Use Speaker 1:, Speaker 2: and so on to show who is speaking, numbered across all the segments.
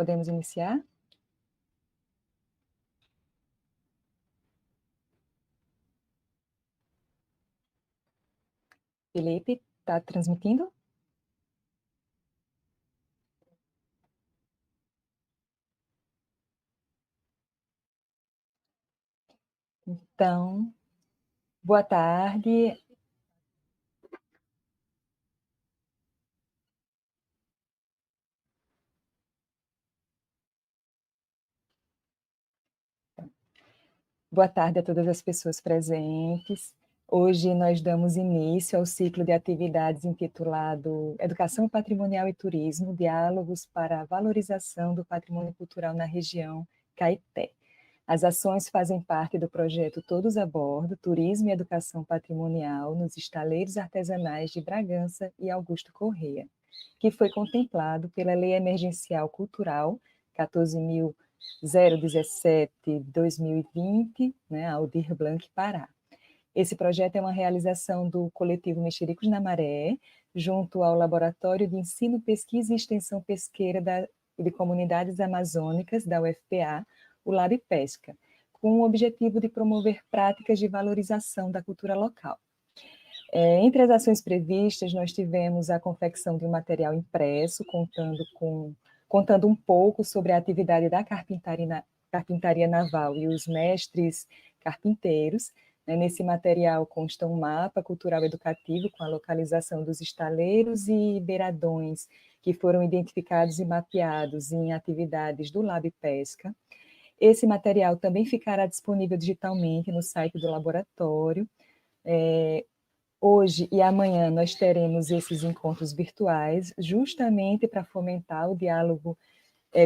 Speaker 1: podemos iniciar? Felipe, está transmitindo? Então, boa tarde. Boa tarde a todas as pessoas presentes. Hoje nós damos início ao ciclo de atividades intitulado Educação Patrimonial e Turismo, Diálogos para a Valorização do Patrimônio Cultural na Região Caeté. As ações fazem parte do projeto Todos a Bordo, Turismo e Educação Patrimonial nos estaleiros artesanais de Bragança e Augusto Corrêa, que foi contemplado pela Lei Emergencial Cultural 14.017/2020, né, Aldir Blanc, Pará. Esse projeto é uma realização do coletivo Mexericos na Maré, junto ao Laboratório de Ensino, Pesquisa e Extensão Pesqueira de Comunidades Amazônicas da UFPA, o Lab Pesca, com o objetivo de promover práticas de valorização da cultura local. Entre as ações previstas, nós tivemos a confecção de um material impresso, contando um pouco sobre a atividade da carpintaria naval e os mestres carpinteiros. Nesse material consta um mapa cultural educativo com a localização dos estaleiros e beiradões que foram identificados e mapeados em atividades do Lab Pesca. Esse material também ficará disponível digitalmente no site do laboratório. Hoje e amanhã nós teremos esses encontros virtuais, justamente para fomentar o diálogo,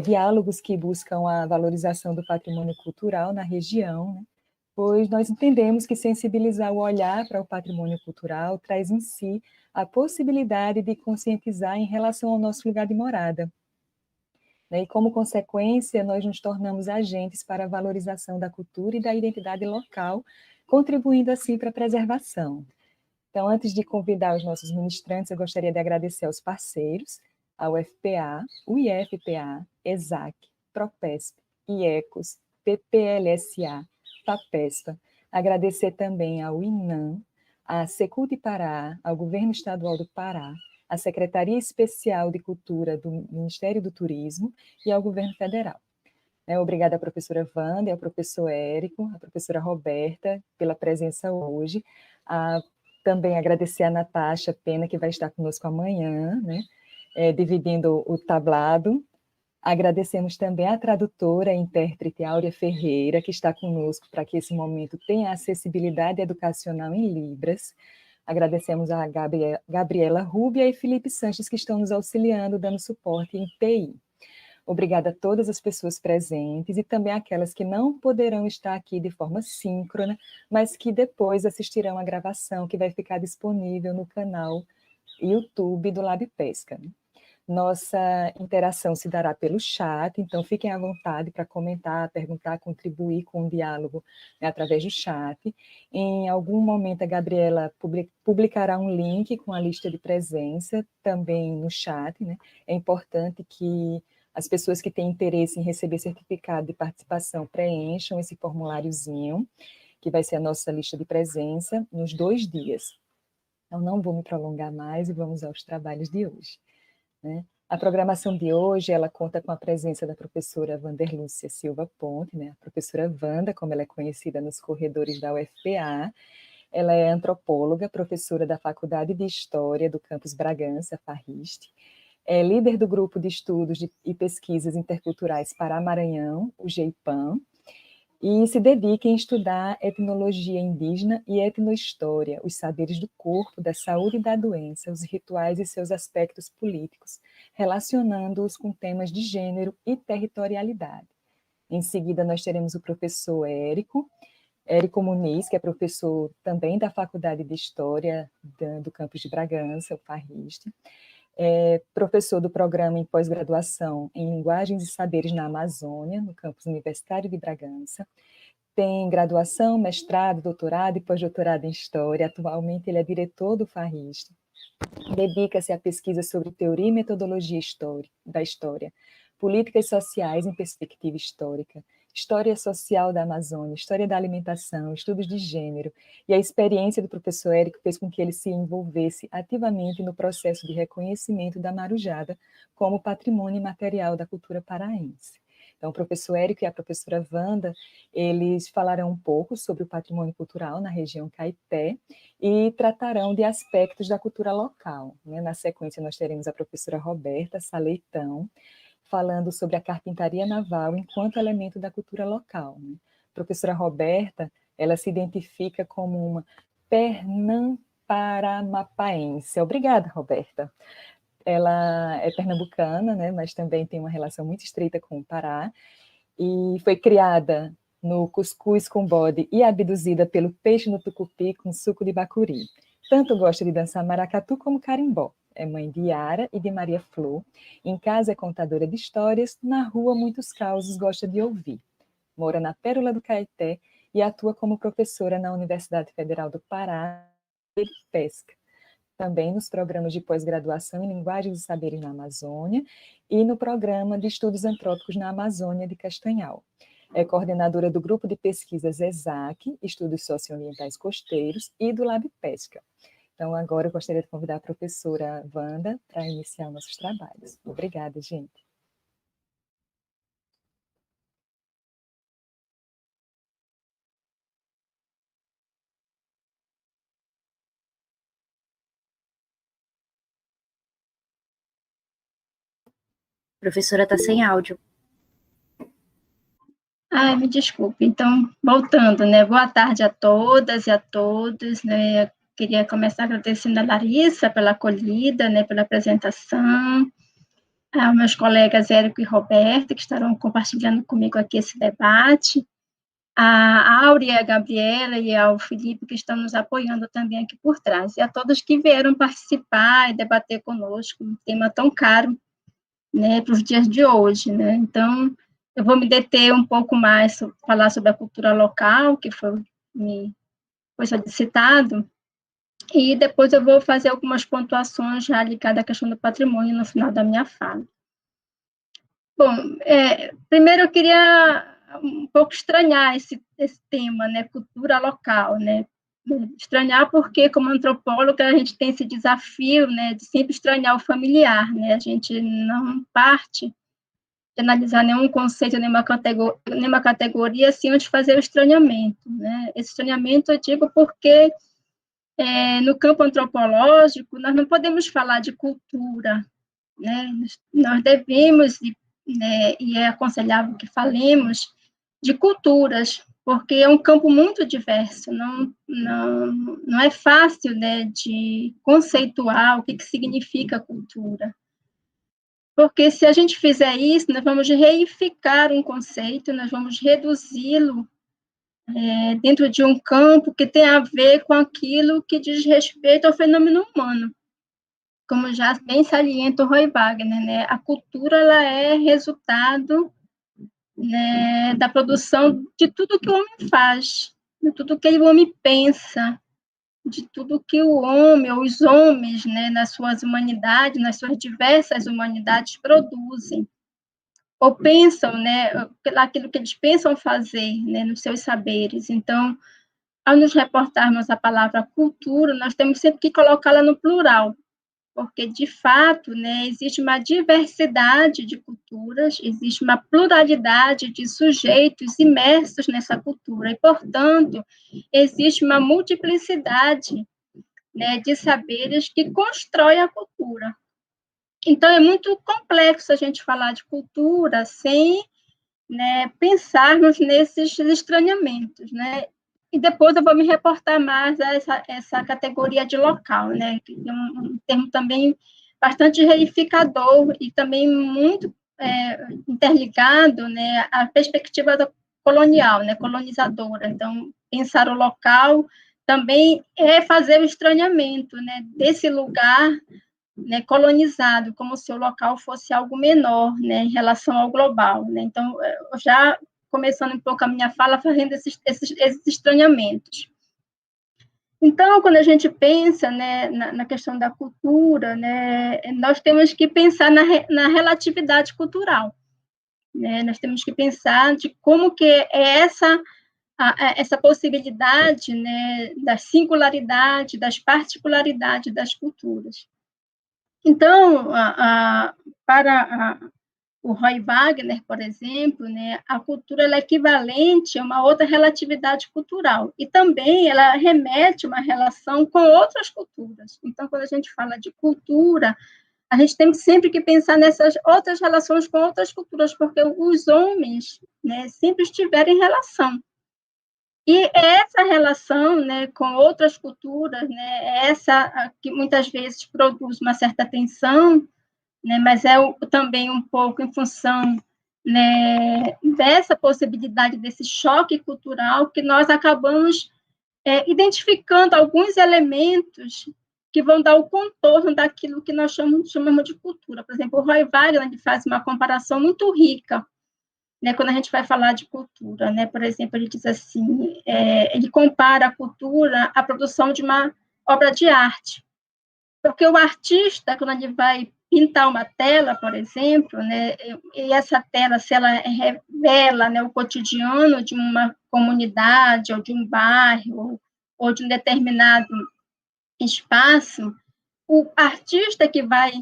Speaker 1: diálogos que buscam a valorização do patrimônio cultural na região, né? Pois nós entendemos que sensibilizar o olhar para o patrimônio cultural traz em si a possibilidade de conscientizar em relação ao nosso lugar de morada. E, como consequência, nós nos tornamos agentes para a valorização da cultura e da identidade local, contribuindo assim para a preservação. Então, antes de convidar os nossos ministrantes, eu gostaria de agradecer aos parceiros, ao UFPA, o IFPA, ESAC, PROPESP, IECOS, PPLSA, FAPESPA. Agradecer também ao INAM, à Secult Pará, ao Governo Estadual do Pará, à Secretaria Especial de Cultura do Ministério do Turismo e ao Governo Federal. Obrigada à professora Wanda, ao professor Érico, à professora Roberta pela presença hoje. Também agradecer a Natasha Pena, que vai estar conosco amanhã, né, dividindo o tablado. Agradecemos também à tradutora e intérprete Áurea Ferreira, que está conosco para que esse momento tenha acessibilidade educacional em Libras. Agradecemos a Gabriela Rubia e Felipe Sanches, que estão nos auxiliando, dando suporte em TI. Obrigada a todas as pessoas presentes e também aquelas que não poderão estar aqui de forma síncrona, mas que depois assistirão a gravação que vai ficar disponível no canal YouTube do Lab Pesca. Nossa interação se dará pelo chat, então fiquem à vontade para comentar, perguntar, contribuir com o diálogo, né, através do chat. Em algum momento a Gabriela publicará um link com a lista de presença também no chat, né? É importante que as pessoas que têm interesse em receber certificado de participação preencham esse formuláriozinho, que vai ser a nossa lista de presença, nos 2 dias. Então, não vou me prolongar mais e vamos aos trabalhos de hoje, né? A programação de hoje, ela conta com a presença da professora Wanderlúcia Silva Ponte, né? A professora Wanda, como ela é conhecida nos corredores da UFPA. Ela é antropóloga, professora da Faculdade de História do Campus Bragança, FARRIST. É líder do Grupo de Estudos e Pesquisas Interculturais Pará Maranhão, o GEIPAM, e se dedica em estudar etnologia indígena e etnohistória, os saberes do corpo, da saúde e da doença, os rituais e seus aspectos políticos, relacionando-os com temas de gênero e territorialidade. Em seguida, nós teremos o professor Érico Muniz, que é professor também da Faculdade de História do campus de Bragança, o FARRIST, é professor do programa em pós-graduação em Linguagens e Saberes na Amazônia, no campus universitário de Bragança. Tem graduação, mestrado, doutorado e pós-doutorado em História. Atualmente ele é diretor do FARRIST. Dedica-se à pesquisa sobre teoria e metodologia da história, políticas sociais em perspectiva histórica, história social da Amazônia, história da alimentação, estudos de gênero, e a experiência do professor Érico fez com que ele se envolvesse ativamente no processo de reconhecimento da marujada como patrimônio imaterial da cultura paraense. Então, o professor Érico e a professora Wanda, eles falarão um pouco sobre o patrimônio cultural na região Caeté e tratarão de aspectos da cultura local, né? Na sequência, nós teremos a professora Roberta Saleitão, falando sobre a carpintaria naval enquanto elemento da cultura local, né? A professora Roberta, ela se identifica como uma pernamparamapaense. Obrigada, Roberta. Ela é pernambucana, né, mas também tem uma relação muito estreita com o Pará, e foi criada no cuscuz com bode e abduzida pelo peixe no tucupi com suco de bacuri. Tanto gosta de dançar maracatu como carimbó. É mãe de Yara e de Maria Flor. Em casa é contadora de histórias, na rua muitos causos gosta de ouvir. Mora na Pérola do Caeté e atua como professora na Universidade Federal do Pará de Pesca. Também nos programas de pós-graduação em Linguagens e Saberes na Amazônia e no programa de Estudos Antrópicos na Amazônia de Castanhal. É coordenadora do grupo de pesquisas ESAC, Estudos Socioambientais Costeiros, e do Lab Pesca. Então, agora eu gostaria de convidar a professora Wanda para iniciar nossos trabalhos. Obrigada, gente.
Speaker 2: A professora está sem áudio.
Speaker 3: Ai, me desculpe. Então, voltando, né? Boa tarde a todas e a todos, né? Eu queria começar agradecendo a Larissa pela acolhida, né? Pela apresentação, aos meus colegas Érico e Roberto, que estarão compartilhando comigo aqui esse debate, a Áurea, a Gabriela e ao Felipe, que estão nos apoiando também aqui por trás, e a todos que vieram participar e debater conosco um tema tão caro, né? Para os dias de hoje, né? Então, eu vou me deter um pouco mais, falar sobre a cultura local, que foi solicitado, e depois eu vou fazer algumas pontuações já ligadas à questão do patrimônio no final da minha fala. Bom, primeiro eu queria um pouco estranhar esse tema, né, cultura local, né, estranhar porque, como antropóloga, a gente tem esse desafio, né, de sempre estranhar o familiar, né, a gente não parte de analisar nenhum conceito, nenhuma categoria, assim, antes de fazer o estranhamento, né? Esse estranhamento eu digo porque, no campo antropológico, nós não podemos falar de cultura, né? Nós devemos, né, e é aconselhável que falemos de culturas, porque é um campo muito diverso, não é fácil, né, de conceituar o que significa cultura. Porque se a gente fizer isso, nós vamos reificar um conceito, nós vamos reduzi-lo dentro de um campo que tem a ver com aquilo que diz respeito ao fenômeno humano. Como já bem salienta o Roy Wagner, né? A cultura ela é resultado, né, da produção de tudo que o homem faz, de tudo que o homem pensa, de tudo que o homem, ou os homens, né, nas suas humanidades, nas suas diversas humanidades, produzem, ou pensam, né, aquilo que eles pensam fazer, né, nos seus saberes. Então, ao nos reportarmos a palavra cultura, nós temos sempre que colocá-la no plural, porque, de fato, né, existe uma diversidade de culturas, existe uma pluralidade de sujeitos imersos nessa cultura, e, portanto, existe uma multiplicidade, né, de saberes que constrói a cultura. Então, é muito complexo a gente falar de cultura sem, né, pensarmos nesses estranhamentos, né? E depois eu vou me reportar mais a essa categoria de local, né? Que é um termo também bastante reificador e também muito interligado, né, à perspectiva colonial, né, colonizadora. Então, pensar o local também é fazer o estranhamento, né, desse lugar, né, colonizado, como se o local fosse algo menor, né, em relação ao global, né? Então, já começando um pouco a minha fala, fazendo esses estranhamentos. Então, quando a gente pensa, né, na questão da cultura, né, nós temos que pensar na relatividade cultural, né? Nós temos que pensar de como que é essa possibilidade, né, da singularidade, das particularidades das culturas. Então, para o Roy Wagner, por exemplo, né, a cultura ela é equivalente a uma outra relatividade cultural, e também ela remete a uma relação com outras culturas. Então, quando a gente fala de cultura, a gente tem sempre que pensar nessas outras relações com outras culturas, porque os homens, né, sempre estiveram em relação. E essa relação, né, com outras culturas, né, essa que muitas vezes produz uma certa tensão, né, mas é também um pouco em função, né, dessa possibilidade, desse choque cultural, que nós acabamos identificando alguns elementos que vão dar o contorno daquilo que nós chamamos de cultura. Por exemplo, o Roy Wagner faz uma comparação muito rica, né, quando a gente vai falar de cultura, né, por exemplo, ele diz assim, ele compara a cultura à produção de uma obra de arte, porque o artista, quando ele vai pintar uma tela, por exemplo, né, e essa tela, se ela revela, né, o cotidiano de uma comunidade, ou de um bairro, ou de um determinado espaço, o artista que vai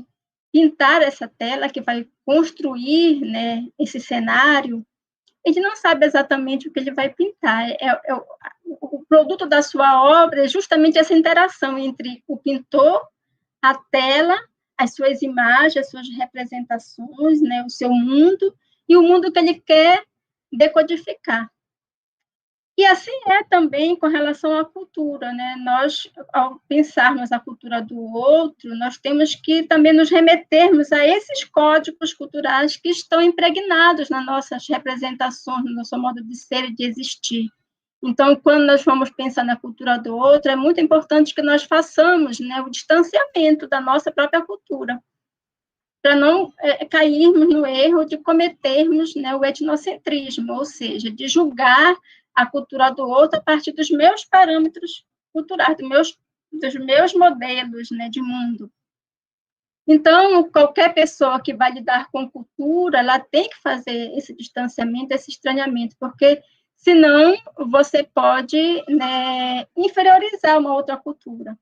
Speaker 3: pintar essa tela, que vai construir, né, esse cenário, ele não sabe exatamente o que ele vai pintar. O produto da sua obra é justamente essa interação entre o pintor, a tela, as suas imagens, as suas representações, né, o seu mundo, e o mundo que ele quer decodificar. E assim é também com relação à cultura, né? Nós, ao pensarmos a cultura do outro, nós temos que também nos remetermos a esses códigos culturais que estão impregnados nas nossas representações, no nosso modo de ser e de existir. Então, quando nós vamos pensar na cultura do outro, é muito importante que nós façamos, né, o distanciamento da nossa própria cultura, para não cairmos no erro de cometermos, né, o etnocentrismo, ou seja, de julgar a cultura do outro a partir dos meus parâmetros culturais, dos meus modelos, né, de mundo. Então, qualquer pessoa que vai lidar com cultura, ela tem que fazer esse distanciamento, esse estranhamento, porque senão você pode, né, inferiorizar uma outra cultura.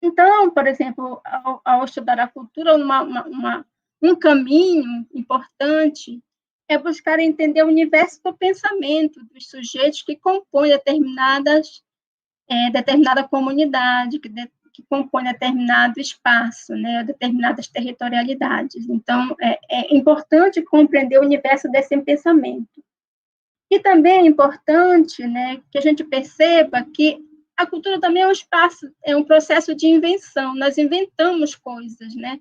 Speaker 3: Então, por exemplo, ao estudar a cultura, um caminho importante é buscar entender o universo do pensamento dos sujeitos que compõem determinada comunidade, que compõem determinado espaço, né, determinadas territorialidades. Então, é importante compreender o universo desse pensamento. E também é importante, né, que a gente perceba que a cultura também é um espaço, é um processo de invenção. Nós inventamos coisas, né?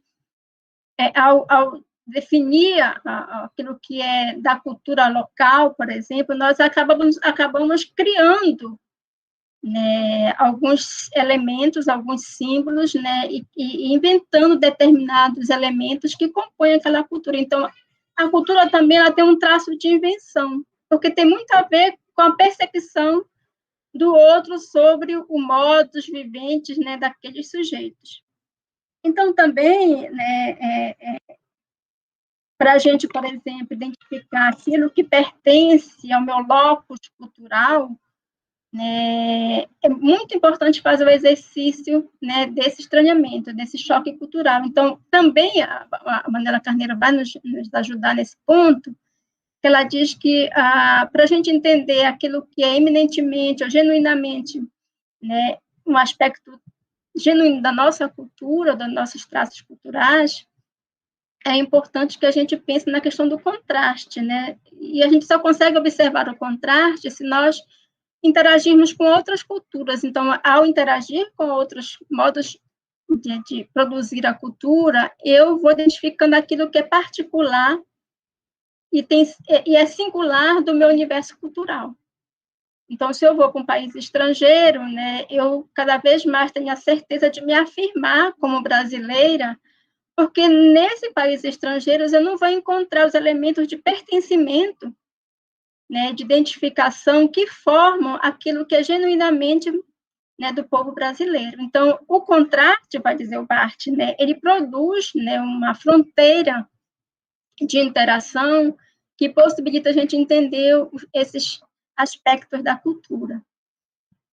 Speaker 3: Ao definir aquilo que é da cultura local, por exemplo, nós acabamos criando, né, alguns elementos, alguns símbolos, né, e inventando determinados elementos que compõem aquela cultura. Então, a cultura também ela tem um traço de invenção, porque tem muito a ver com a percepção do outro sobre o modus viventes, né, daqueles sujeitos. Então, também, né, para a gente, por exemplo, identificar aquilo que pertence ao meu locus cultural, né, é muito importante fazer o exercício, né, desse estranhamento, desse choque cultural. Então, também a Manuela Carneiro vai nos ajudar nesse ponto, que ela diz que, para a gente entender aquilo que é eminentemente ou genuinamente, né, um aspecto genuíno da nossa cultura, dos nossos traços culturais, é importante que a gente pense na questão do contraste, né? E a gente só consegue observar o contraste se nós interagirmos com outras culturas. Então, ao interagir com outros modos de produzir a cultura, eu vou identificando aquilo que é particular e é singular do meu universo cultural. Então, se eu vou para um país estrangeiro, né, eu cada vez mais tenho a certeza de me afirmar como brasileira, porque nesse país estrangeiro eu não vou encontrar os elementos de pertencimento, né, de identificação que formam aquilo que é genuinamente, né, do povo brasileiro. Então, o contraste, vai dizer o Barthes, né, ele produz, né, uma fronteira de interação que possibilita a gente entender esses aspectos da cultura.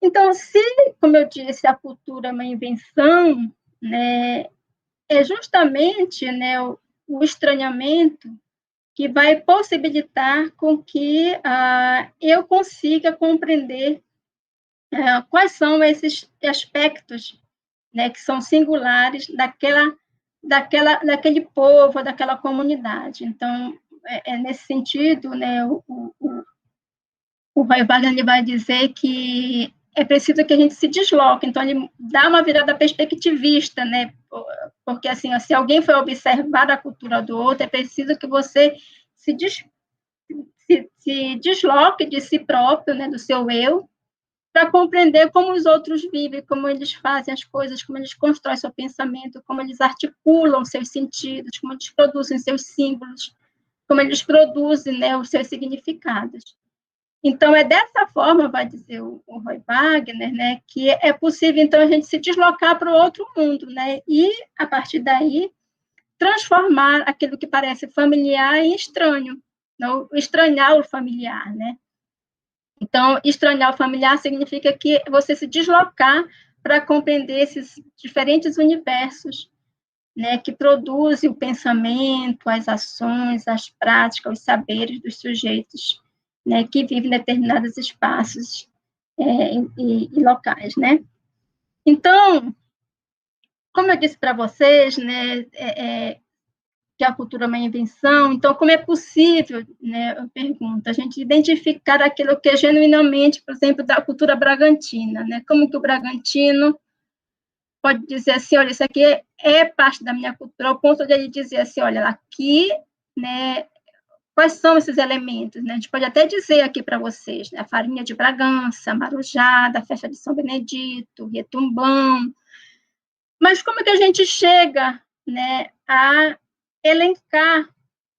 Speaker 3: Então, se, como eu disse, a cultura é uma invenção, né, é justamente, né, o estranhamento que vai possibilitar com que eu consiga compreender quais são esses aspectos, né, que são singulares daquele povo, daquela comunidade. Então, nesse sentido, né, o Roy Wagner ele vai dizer que é preciso que a gente se desloque, então ele dá uma virada perspectivista, né, porque assim, se alguém for observar a cultura do outro, é preciso que você se desloque de si próprio, né, do seu eu, para compreender como os outros vivem, como eles fazem as coisas, como eles constroem seu pensamento, como eles articulam seus sentidos, como eles produzem seus símbolos, como eles produzem, né, os seus significados. Então, é dessa forma, vai dizer o Roy Wagner, né, que é possível, então, a gente se deslocar para o outro mundo, né, e, a partir daí, transformar aquilo que parece familiar em estranho, não, estranhar o familiar, né. Então, estranhar o familiar significa que você se deslocar para compreender esses diferentes universos, né, que produzem o pensamento, as ações, as práticas, os saberes dos sujeitos, né, que vivem em determinados espaços e locais, né. Então, como eu disse para vocês, né, que a cultura é uma invenção, então como é possível, né, eu pergunto, a gente identificar aquilo que é genuinamente, por exemplo, da cultura bragantina, né, como que o bragantino pode dizer assim, olha, isso aqui é parte da minha cultura, ao ponto de ele dizer assim, olha, aqui, né, quais são esses elementos, né, a gente pode até dizer aqui para vocês, né, a farinha de Bragança, a marujá, a festa de São Benedito, o retumbão, mas como que a gente chega, né, a elencar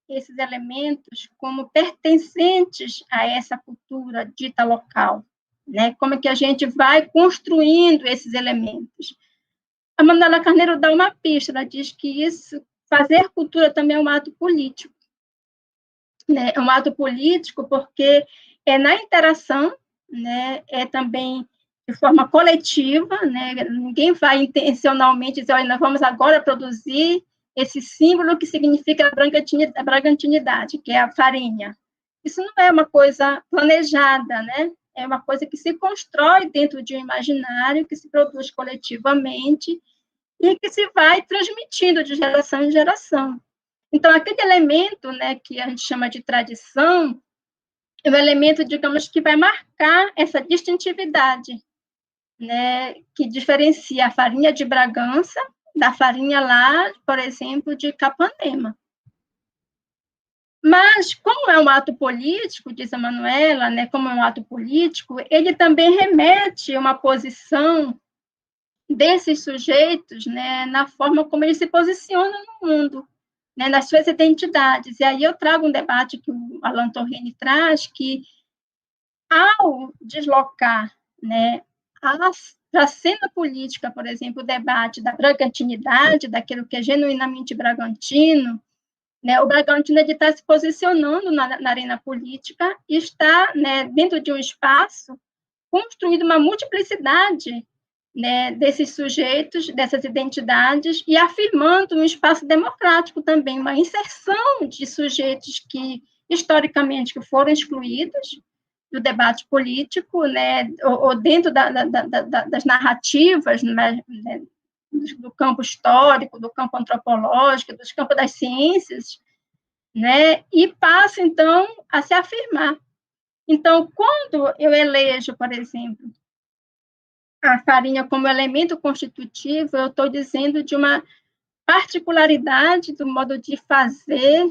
Speaker 3: esses elementos como pertencentes a essa cultura dita local, né? Como é que a gente vai construindo esses elementos? A Manuela Carneiro dá uma pista, ela diz que isso, fazer cultura também é um ato político, né? É um ato político porque é na interação, né? É também de forma coletiva, né? Ninguém vai intencionalmente dizer, olha, nós vamos agora produzir esse símbolo que significa a bragantinidade, que é a farinha. Isso não é uma coisa planejada, né? É uma coisa que se constrói dentro de um imaginário, que se produz coletivamente e que se vai transmitindo de geração em geração. Então, aquele elemento, né, que a gente chama de tradição, é um elemento, digamos, que vai marcar essa distintividade, né, que diferencia a farinha de Bragança da farinha lá, por exemplo, de Capanema. Mas, como é um ato político, diz a Manuela, né, como é um ato político, ele também remete a uma posição desses sujeitos, né, na forma como eles se posicionam no mundo, né, nas suas identidades. E aí eu trago um debate que o Alain Torrini traz, que ao deslocar, né, para a cena política, por exemplo, o debate da bragantinidade, daquilo que é genuinamente bragantino, né, o Bragantino está se posicionando na arena política e está, né, dentro de um espaço construindo uma multiplicidade, né, desses sujeitos, dessas identidades, e afirmando um espaço democrático também, uma inserção de sujeitos que, historicamente, que foram excluídos do debate político, né, ou dentro das narrativas, né, do campo histórico, do campo antropológico, dos campos das ciências, né, e passa, então, a se afirmar. Então, quando eu elejo, por exemplo, a farinha como elemento constitutivo, eu estou dizendo de uma particularidade do modo de fazer,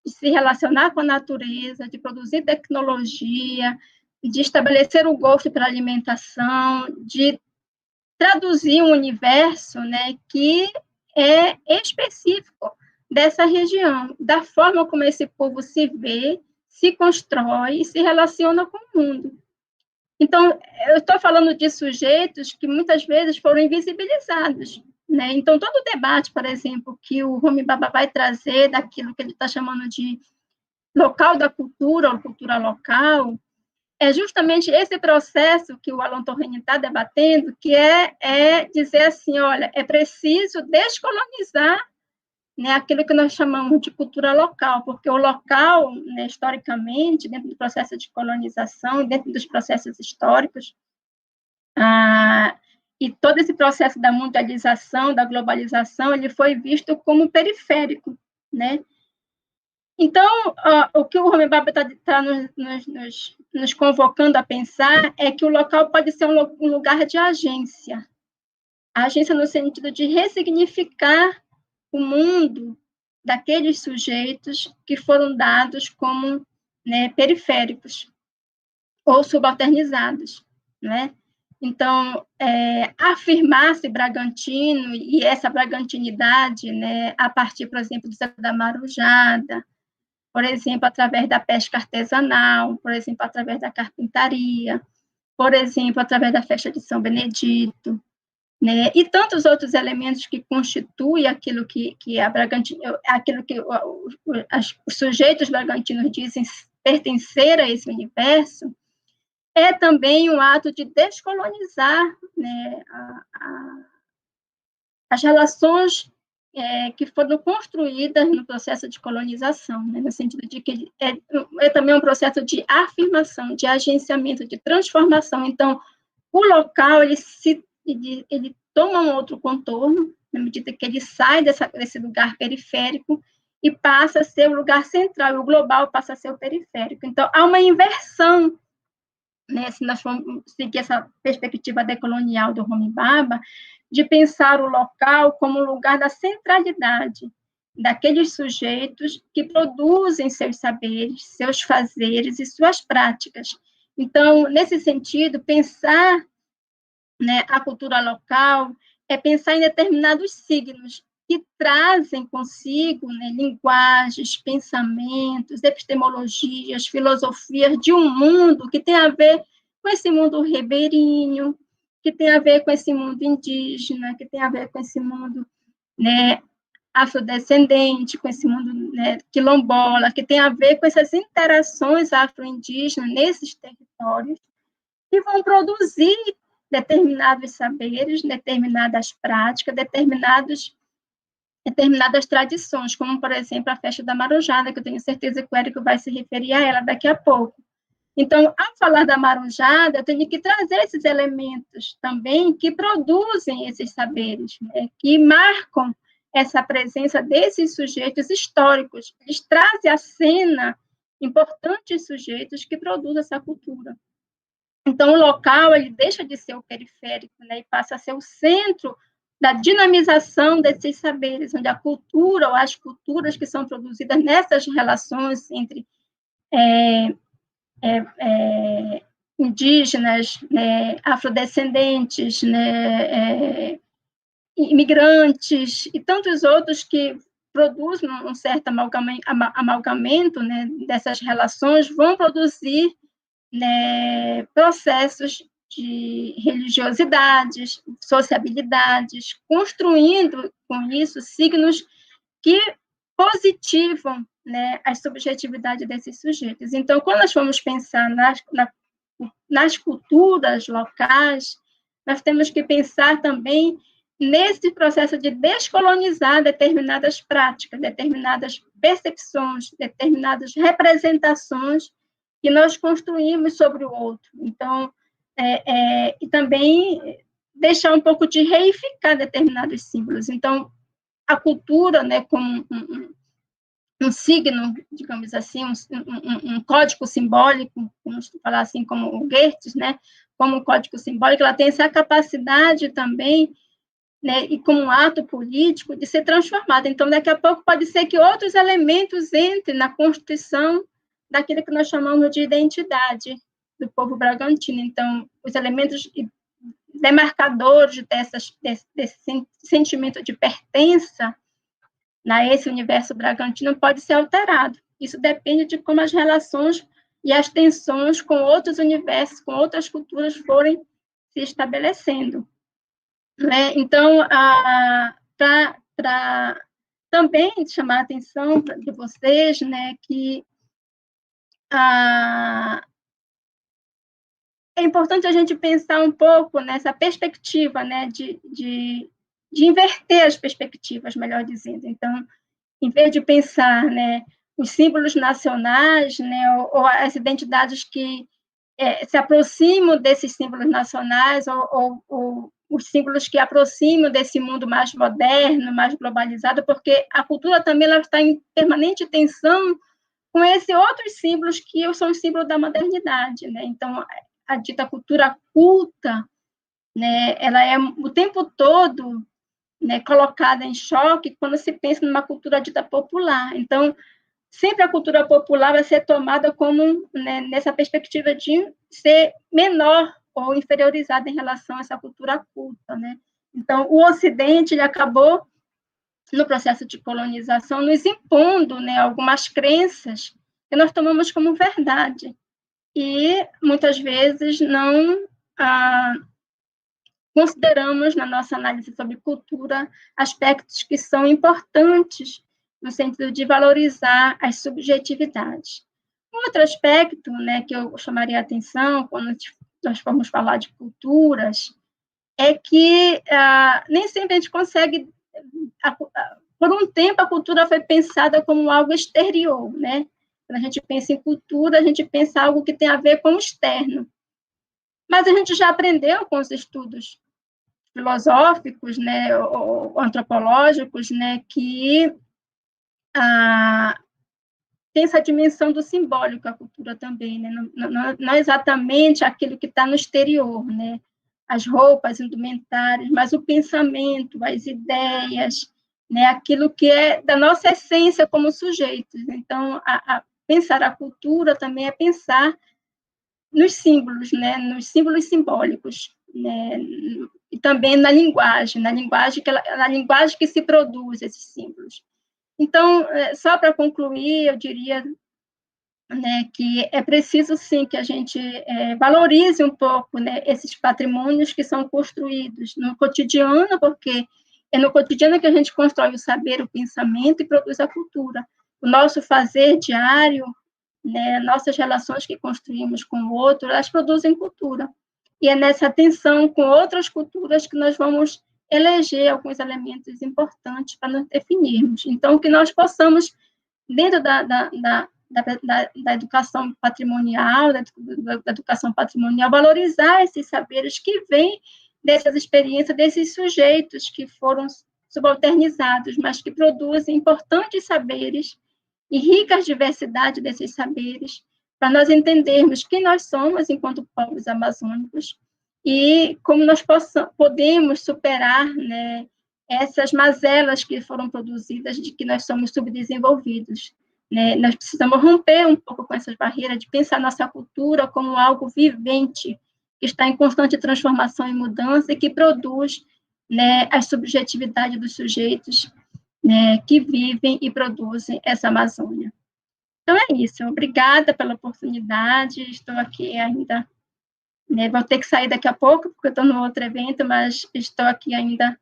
Speaker 3: de se relacionar com a natureza, de produzir tecnologia, de estabelecer o gosto pela alimentação, de traduzir um universo, né, que é específico dessa região, da forma como esse povo se vê, se constrói e se relaciona com o mundo. Então, eu estou falando de sujeitos que muitas vezes foram invisibilizados, né? Então, todo o debate, por exemplo, que o Homi Bhabha vai trazer daquilo que ele está chamando de local da cultura, ou cultura local, é justamente esse processo que o Alain Touraine está debatendo, que é dizer assim, olha, é preciso descolonizar, né, aquilo que nós chamamos de cultura local, porque o local, né, historicamente, dentro do processo de colonização, dentro dos processos históricos, e todo esse processo da mundialização, da globalização, ele foi visto como periférico, né? Então, o que o Homi Bhabha está nos convocando a pensar é que o local pode ser um lugar de agência. A agência no sentido de ressignificar o mundo daqueles sujeitos que foram dados como, né, periféricos ou subalternizados, né? Então, afirmar-se Bragantino e essa bragantinidade, né, a partir, por exemplo, da Marujada, por exemplo, através da pesca artesanal, por exemplo, através da carpintaria, por exemplo, através da festa de São Benedito, né? E tantos outros elementos que constituem aquilo que a Bragantino, aquilo que os sujeitos bragantinos dizem pertencer a esse universo, é também um ato de descolonizar, né, as relações que foram construídas no processo de colonização, né, no sentido de que é também um processo de afirmação, de agenciamento, de transformação. Então, o local, ele toma um outro contorno, na medida que ele sai desse lugar periférico e passa a ser o lugar central, e o global passa a ser o periférico. Então, há uma inversão, né, se nós formos seguir essa perspectiva decolonial do Homi Bhabha, de pensar o local como lugar da centralidade daqueles sujeitos que produzem seus saberes, seus fazeres e suas práticas. Então, nesse sentido, pensar, né, a cultura local é pensar em determinados signos que trazem consigo, né, linguagens, pensamentos, epistemologias, filosofias de um mundo que tem a ver com esse mundo ribeirinho, que tem a ver com esse mundo indígena, que tem a ver com esse mundo, né, afrodescendente, com esse mundo, né, quilombola, que tem a ver com essas interações afro-indígenas nesses territórios, que vão produzir determinados saberes, determinadas práticas, determinadas tradições, como, por exemplo, a festa da Marujada, que eu tenho certeza que o Érico vai se referir a ela daqui a pouco. Então, ao falar da Marujada, eu tenho que trazer esses elementos também que produzem esses saberes, né, que marcam essa presença desses sujeitos históricos. Eles trazem à cena importantes sujeitos que produzem essa cultura. Então, o local, ele deixa de ser o periférico, né, e passa a ser o centro da dinamização desses saberes, onde a cultura ou as culturas que são produzidas nessas relações entre indígenas, né, afrodescendentes, né, imigrantes e tantos outros que produzem um certo amalgamento, né, dessas relações, vão produzir, né, processos de religiosidades, sociabilidades, construindo com isso signos que positivam, né, a subjetividade desses sujeitos. Então, quando nós vamos pensar nas culturas locais, nós temos que pensar também nesse processo de descolonizar determinadas práticas, determinadas percepções, determinadas representações que nós construímos sobre o outro. Então, e também deixar um pouco de reificar determinados símbolos. Então, a cultura, né, como um signo, digamos assim, um código simbólico, vamos falar assim, como o Goethe, né, como um código simbólico, ela tem essa capacidade também, né, e como um ato político, de ser transformada. Então, daqui a pouco, pode ser que outros elementos entrem na constituição daquilo que nós chamamos de identidade do povo bragantino. Então, os elementos demarcadores desse sentimento de pertença a esse universo bragantino pode ser alterado. Isso depende de como as relações e as tensões com outros universos, com outras culturas forem se estabelecendo. Né? Então, para também chamar a atenção de vocês, né, que é importante a gente pensar um pouco nessa perspectiva, né, de inverter as perspectivas, melhor dizendo. Então, em vez de pensar, né, os símbolos nacionais, né, ou as identidades que se aproximam desses símbolos nacionais, ou os símbolos que aproximam desse mundo mais moderno, mais globalizado, porque a cultura também ela está em permanente tensão com esses outros símbolos que são os símbolos da modernidade, né? Então, a dita cultura culta, né, ela é o tempo todo, né, colocada em choque quando se pensa numa cultura dita popular. Então, sempre a cultura popular vai ser tomada como, né, nessa perspectiva de ser menor ou inferiorizada em relação a essa cultura culta, né? Então, o Ocidente ele acabou, no processo de colonização, nos impondo, né, algumas crenças que nós tomamos como verdade e, muitas vezes, não consideramos, na nossa análise sobre cultura, aspectos que são importantes no sentido de valorizar as subjetividades. Um outro aspecto, né, que eu chamaria a atenção quando nós formos falar de culturas é que nem sempre a gente consegue... Por um tempo, a cultura foi pensada como algo exterior, né? Quando a gente pensa em cultura, a gente pensa algo que tem a ver com o externo. Mas a gente já aprendeu com os estudos filosóficos, né, ou antropológicos, né, que tem essa dimensão do simbólico a cultura também, né, não exatamente aquilo que está no exterior, né, as roupas, indumentárias, mas o pensamento, as ideias, né, aquilo que é da nossa essência como sujeitos. Então, pensar a cultura também é pensar nos símbolos, né, nos símbolos simbólicos, né, e também na linguagem que se produz esses símbolos. Então, só para concluir, eu diria, né, que é preciso, sim, que a gente valorize um pouco, né, esses patrimônios que são construídos no cotidiano, porque é no cotidiano que a gente constrói o saber, o pensamento e produz a cultura. O nosso fazer diário, né, nossas relações que construímos com o outro, elas produzem cultura. E é nessa tensão com outras culturas que nós vamos eleger alguns elementos importantes para nos definirmos. Então, que nós possamos, dentro da educação patrimonial, da educação patrimonial, valorizar esses saberes que vêm dessas experiências, desses sujeitos que foram subalternizados, mas que produzem importantes saberes e rica diversidade desses saberes, para nós entendermos quem nós somos enquanto povos amazônicos e como nós podemos superar, né, essas mazelas que foram produzidas de que nós somos subdesenvolvidos. Né? Nós precisamos romper um pouco com essas barreiras de pensar nossa cultura como algo vivente, que está em constante transformação e mudança e que produz, né, a subjetividade dos sujeitos, né, que vivem e produzem essa Amazônia. Então, é isso. Obrigada pela oportunidade. Estou aqui ainda, né, vou ter que sair daqui a pouco, porque eu estou no outro evento, mas estou aqui ainda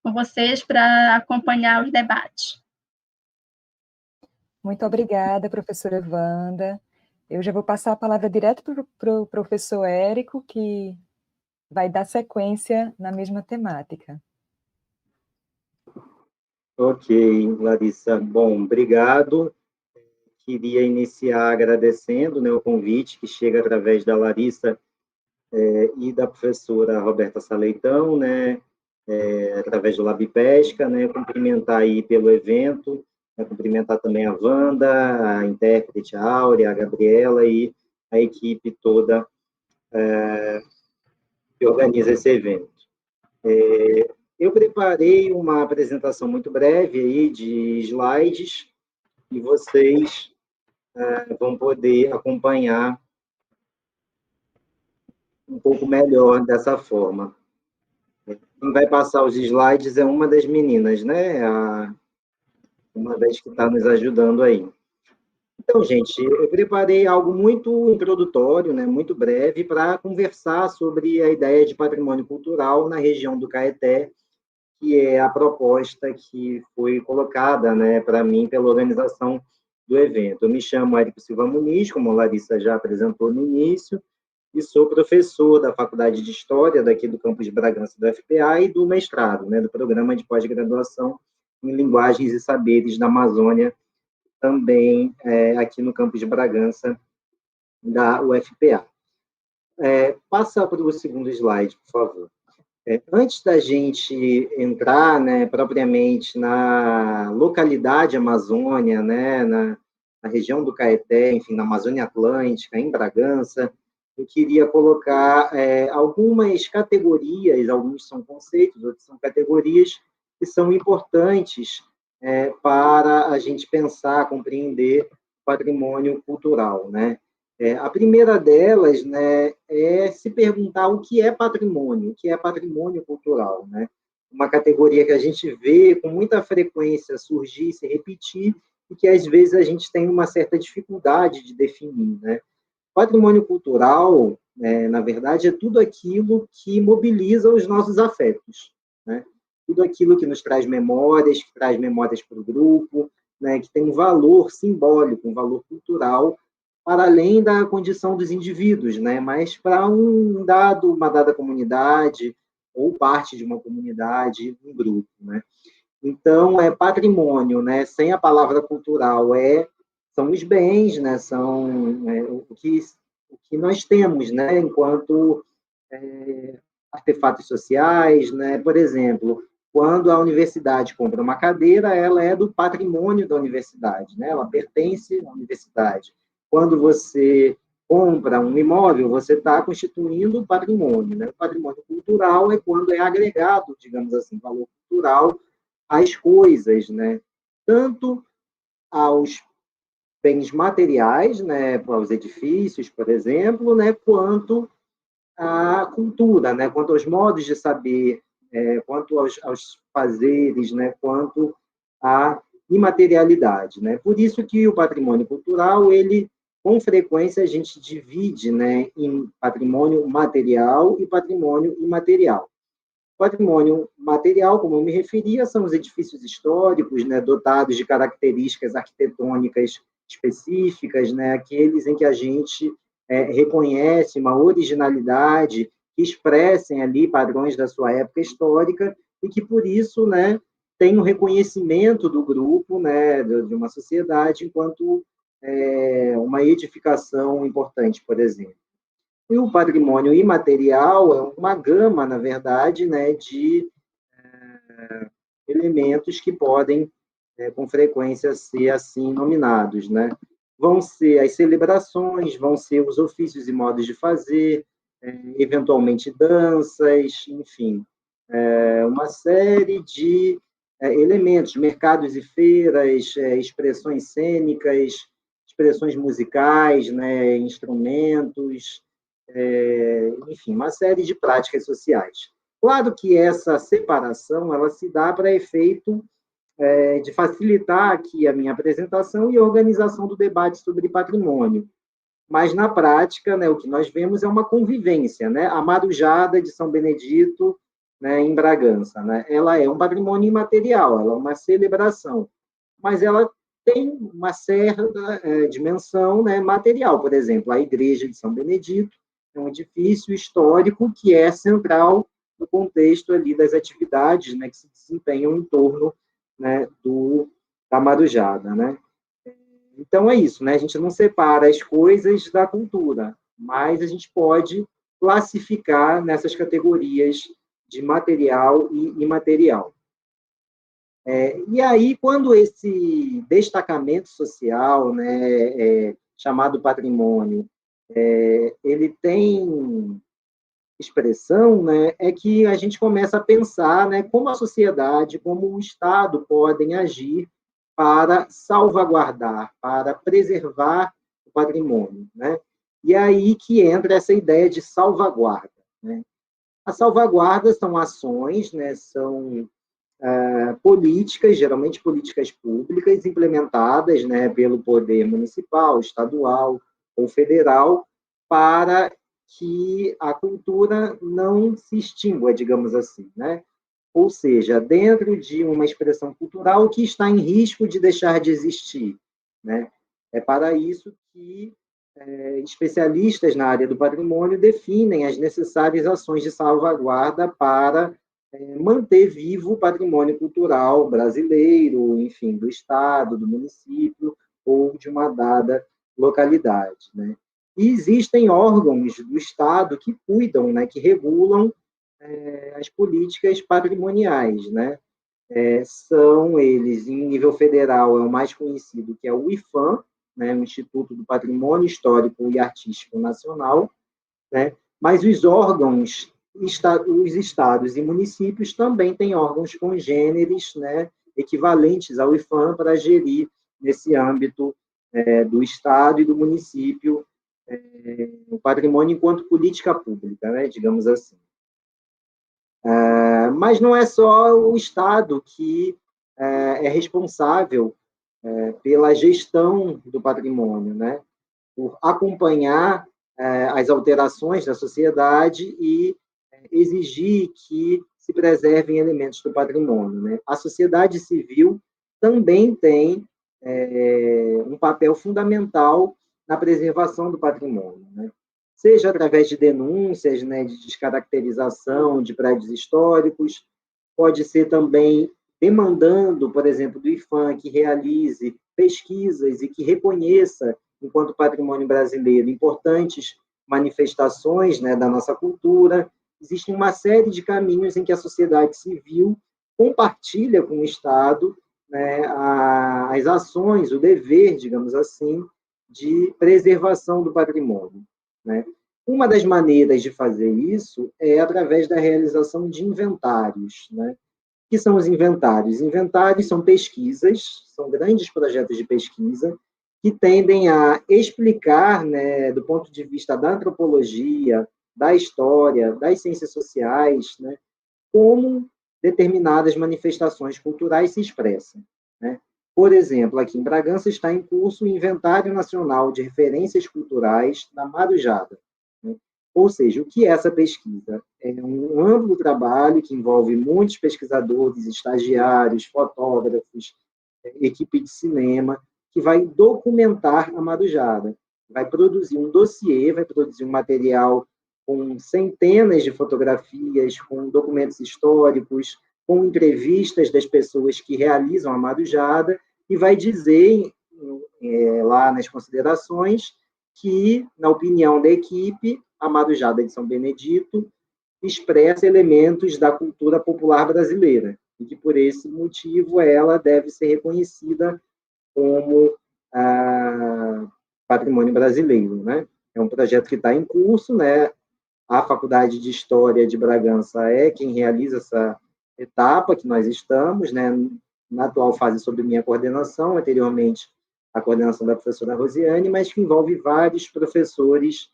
Speaker 3: com vocês para acompanhar os debates.
Speaker 1: Muito obrigada, professora Wanda. Eu já vou passar a palavra direto para o professor Érico, que vai dar sequência na mesma temática.
Speaker 4: Ok, Larissa. Bom, obrigado. Queria iniciar agradecendo, né, o convite que chega através da Larissa e da professora Roberta Saleitão, né, através do LabPesca, né, cumprimentar aí pelo evento, né, cumprimentar também a Wanda, a intérprete a Áurea, a Gabriela e a equipe toda que organiza esse evento. Eu preparei uma apresentação muito breve aí de slides e vocês vão poder acompanhar um pouco melhor dessa forma. Quem vai passar os slides é uma das meninas, né? Uma das que está nos ajudando aí. Então, gente, eu preparei algo muito introdutório, né, muito breve, para conversar sobre a ideia de patrimônio cultural na região do Caeté, que é a proposta que foi colocada, né, para mim pela organização do evento. Eu me chamo Érico Silva Muniz, como a Larissa já apresentou no início, e sou professor da Faculdade de História daqui do campus de Bragança do FPA e do mestrado, né, do Programa de Pós-Graduação em Linguagens e Saberes da Amazônia, também aqui no campus de Bragança da UFPA. Passa para o segundo slide, por favor. Antes da gente entrar, né, propriamente na localidade Amazônia, né, na região do Caeté, enfim, na Amazônia Atlântica, em Bragança, eu queria colocar algumas categorias, alguns são conceitos, outros são categorias, que são importantes para a gente pensar, compreender patrimônio cultural, né? A primeira delas, né, é se perguntar o que é patrimônio cultural, né? Uma categoria que a gente vê com muita frequência surgir, se repetir, e que às vezes a gente tem uma certa dificuldade de definir, né? Patrimônio cultural, na verdade, é tudo aquilo que mobiliza os nossos afetos, né? Tudo aquilo que nos traz memórias, que traz memórias para o grupo, né, que tem um valor simbólico, um valor cultural, para além da condição dos indivíduos, né, mas para uma dada comunidade, ou parte de uma comunidade, um grupo, né. Então, patrimônio, né, sem a palavra cultural, são os bens, né, são o que nós temos, né, enquanto artefatos sociais, né, por exemplo, quando a universidade compra uma cadeira, ela é do patrimônio da universidade, né, ela pertence à universidade. Quando você compra um imóvel, você está constituindo um patrimônio, né? O patrimônio cultural é quando é agregado, digamos assim, valor cultural às coisas, né? Tanto aos bens materiais, né, aos edifícios, por exemplo, né, quanto à cultura, né, quanto aos modos de saber, quanto aos fazeres, né, quanto à imaterialidade, né? Por isso que o patrimônio cultural, ele, com frequência, a gente divide, né, em patrimônio material e patrimônio imaterial. Patrimônio material, como eu me referia, são os edifícios históricos, né, dotados de características arquitetônicas específicas, né, aqueles em que a gente reconhece uma originalidade, que expressem ali padrões da sua época histórica e que, por isso, né, tem um reconhecimento do grupo, né, de uma sociedade, enquanto uma edificação importante, por exemplo. E o patrimônio imaterial é uma gama, na verdade, né, de elementos que podem, com frequência, ser assim nominados, né? Vão ser as celebrações, vão ser os ofícios e modos de fazer, eventualmente danças, enfim, uma série de elementos, mercados e feiras, expressões cênicas, expressões musicais, né, instrumentos, enfim, uma série de práticas sociais. Claro que essa separação ela se dá para efeito de facilitar aqui a minha apresentação e a organização do debate sobre patrimônio. Mas, na prática, né, o que nós vemos é uma convivência, né? A Marujada de São Benedito, né, em Bragança, né? Ela é um patrimônio imaterial, ela é uma celebração, mas ela tem uma certa dimensão, né, material. Por exemplo, a Igreja de São Benedito é um edifício histórico que é central no contexto ali das atividades, né, que se desempenham em torno, né, da Marujada, né? Então, é isso, né? A gente não separa as coisas da cultura, mas a gente pode classificar nessas categorias de material e imaterial. E aí, quando esse destacamento social, né, chamado patrimônio, ele tem expressão, né, é que a gente começa a pensar, né, como a sociedade, como o Estado podem agir para salvaguardar, para preservar o patrimônio, né? E aí que entra essa ideia de salvaguarda, né? As salvaguardas são ações, né, são políticas, geralmente políticas públicas, implementadas, né, pelo poder municipal, estadual ou federal, para que a cultura não se extingua, digamos assim, né? Ou seja, dentro de uma expressão cultural que está em risco de deixar de existir, né? É para isso que especialistas na área do patrimônio definem as necessárias ações de salvaguarda para manter vivo o patrimônio cultural brasileiro, enfim, do Estado, do município ou de uma dada localidade, né? E existem órgãos do Estado que cuidam, né, que regulam as políticas patrimoniais, né? São eles, em nível federal, é o mais conhecido, que é o IPHAN, né, o Instituto do Patrimônio Histórico e Artístico Nacional, né? Mas os órgãos, os estados e municípios também têm órgãos congêneres, né, equivalentes ao IPHAN para gerir nesse âmbito do estado e do município o patrimônio enquanto política pública, né, digamos assim. Mas não é só o Estado que é responsável pela gestão do patrimônio, né? Por acompanhar as alterações da sociedade e exigir que se preservem elementos do patrimônio, né? A sociedade civil também tem um papel fundamental na preservação do patrimônio, né? Seja através de denúncias, né, de descaracterização de prédios históricos, pode ser também demandando, por exemplo, do IPHAN que realize pesquisas e que reconheça, enquanto patrimônio brasileiro, importantes manifestações, né, da nossa cultura. Existe uma série de caminhos em que a sociedade civil compartilha com o Estado, né, as ações, o dever, digamos assim, de preservação do patrimônio, né? Uma das maneiras de fazer isso é através da realização de inventários, né? O que são os inventários? Inventários são pesquisas, são grandes projetos de pesquisa que tendem a explicar, né, do ponto de vista da antropologia, da história, das ciências sociais, né, como determinadas manifestações culturais se expressam, né? Por exemplo, aqui em Bragança está em curso o Inventário Nacional de Referências Culturais da Marujada, né? Ou seja, o que é essa pesquisa? É um amplo trabalho que envolve muitos pesquisadores, estagiários, fotógrafos, equipe de cinema, que vai documentar a Marujada, vai produzir um dossiê, vai produzir um material com centenas de fotografias, com documentos históricos, com entrevistas das pessoas que realizam a Marujada, e vai dizer, lá nas considerações, que, na opinião da equipe, a Marujada de São Benedito expressa elementos da cultura popular brasileira, e que, por esse motivo, ela deve ser reconhecida como patrimônio brasileiro, né? É um projeto que está em curso, né? A Faculdade de História de Bragança é quem realiza essa etapa que nós estamos, né? Na atual fase sob minha coordenação, anteriormente a coordenação da professora Rosiane, mas que envolve vários professores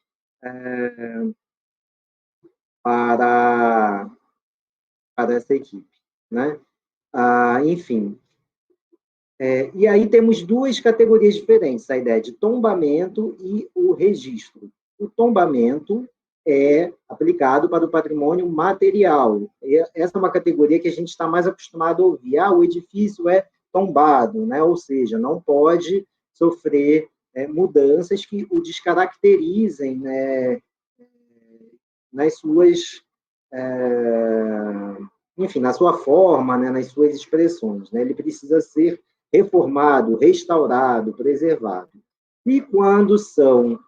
Speaker 4: para essa equipe, né? Enfim. E aí temos duas categorias diferentes, a ideia de tombamento e o registro. O tombamento é aplicado para o patrimônio material. Essa é uma categoria que a gente está mais acostumado a ouvir. O edifício é tombado, né? Ou seja, não pode sofrer mudanças que o descaracterizem, né, nas suas... enfim, na sua forma, né, nas suas expressões, né? Ele precisa ser reformado, restaurado, preservado. E quando são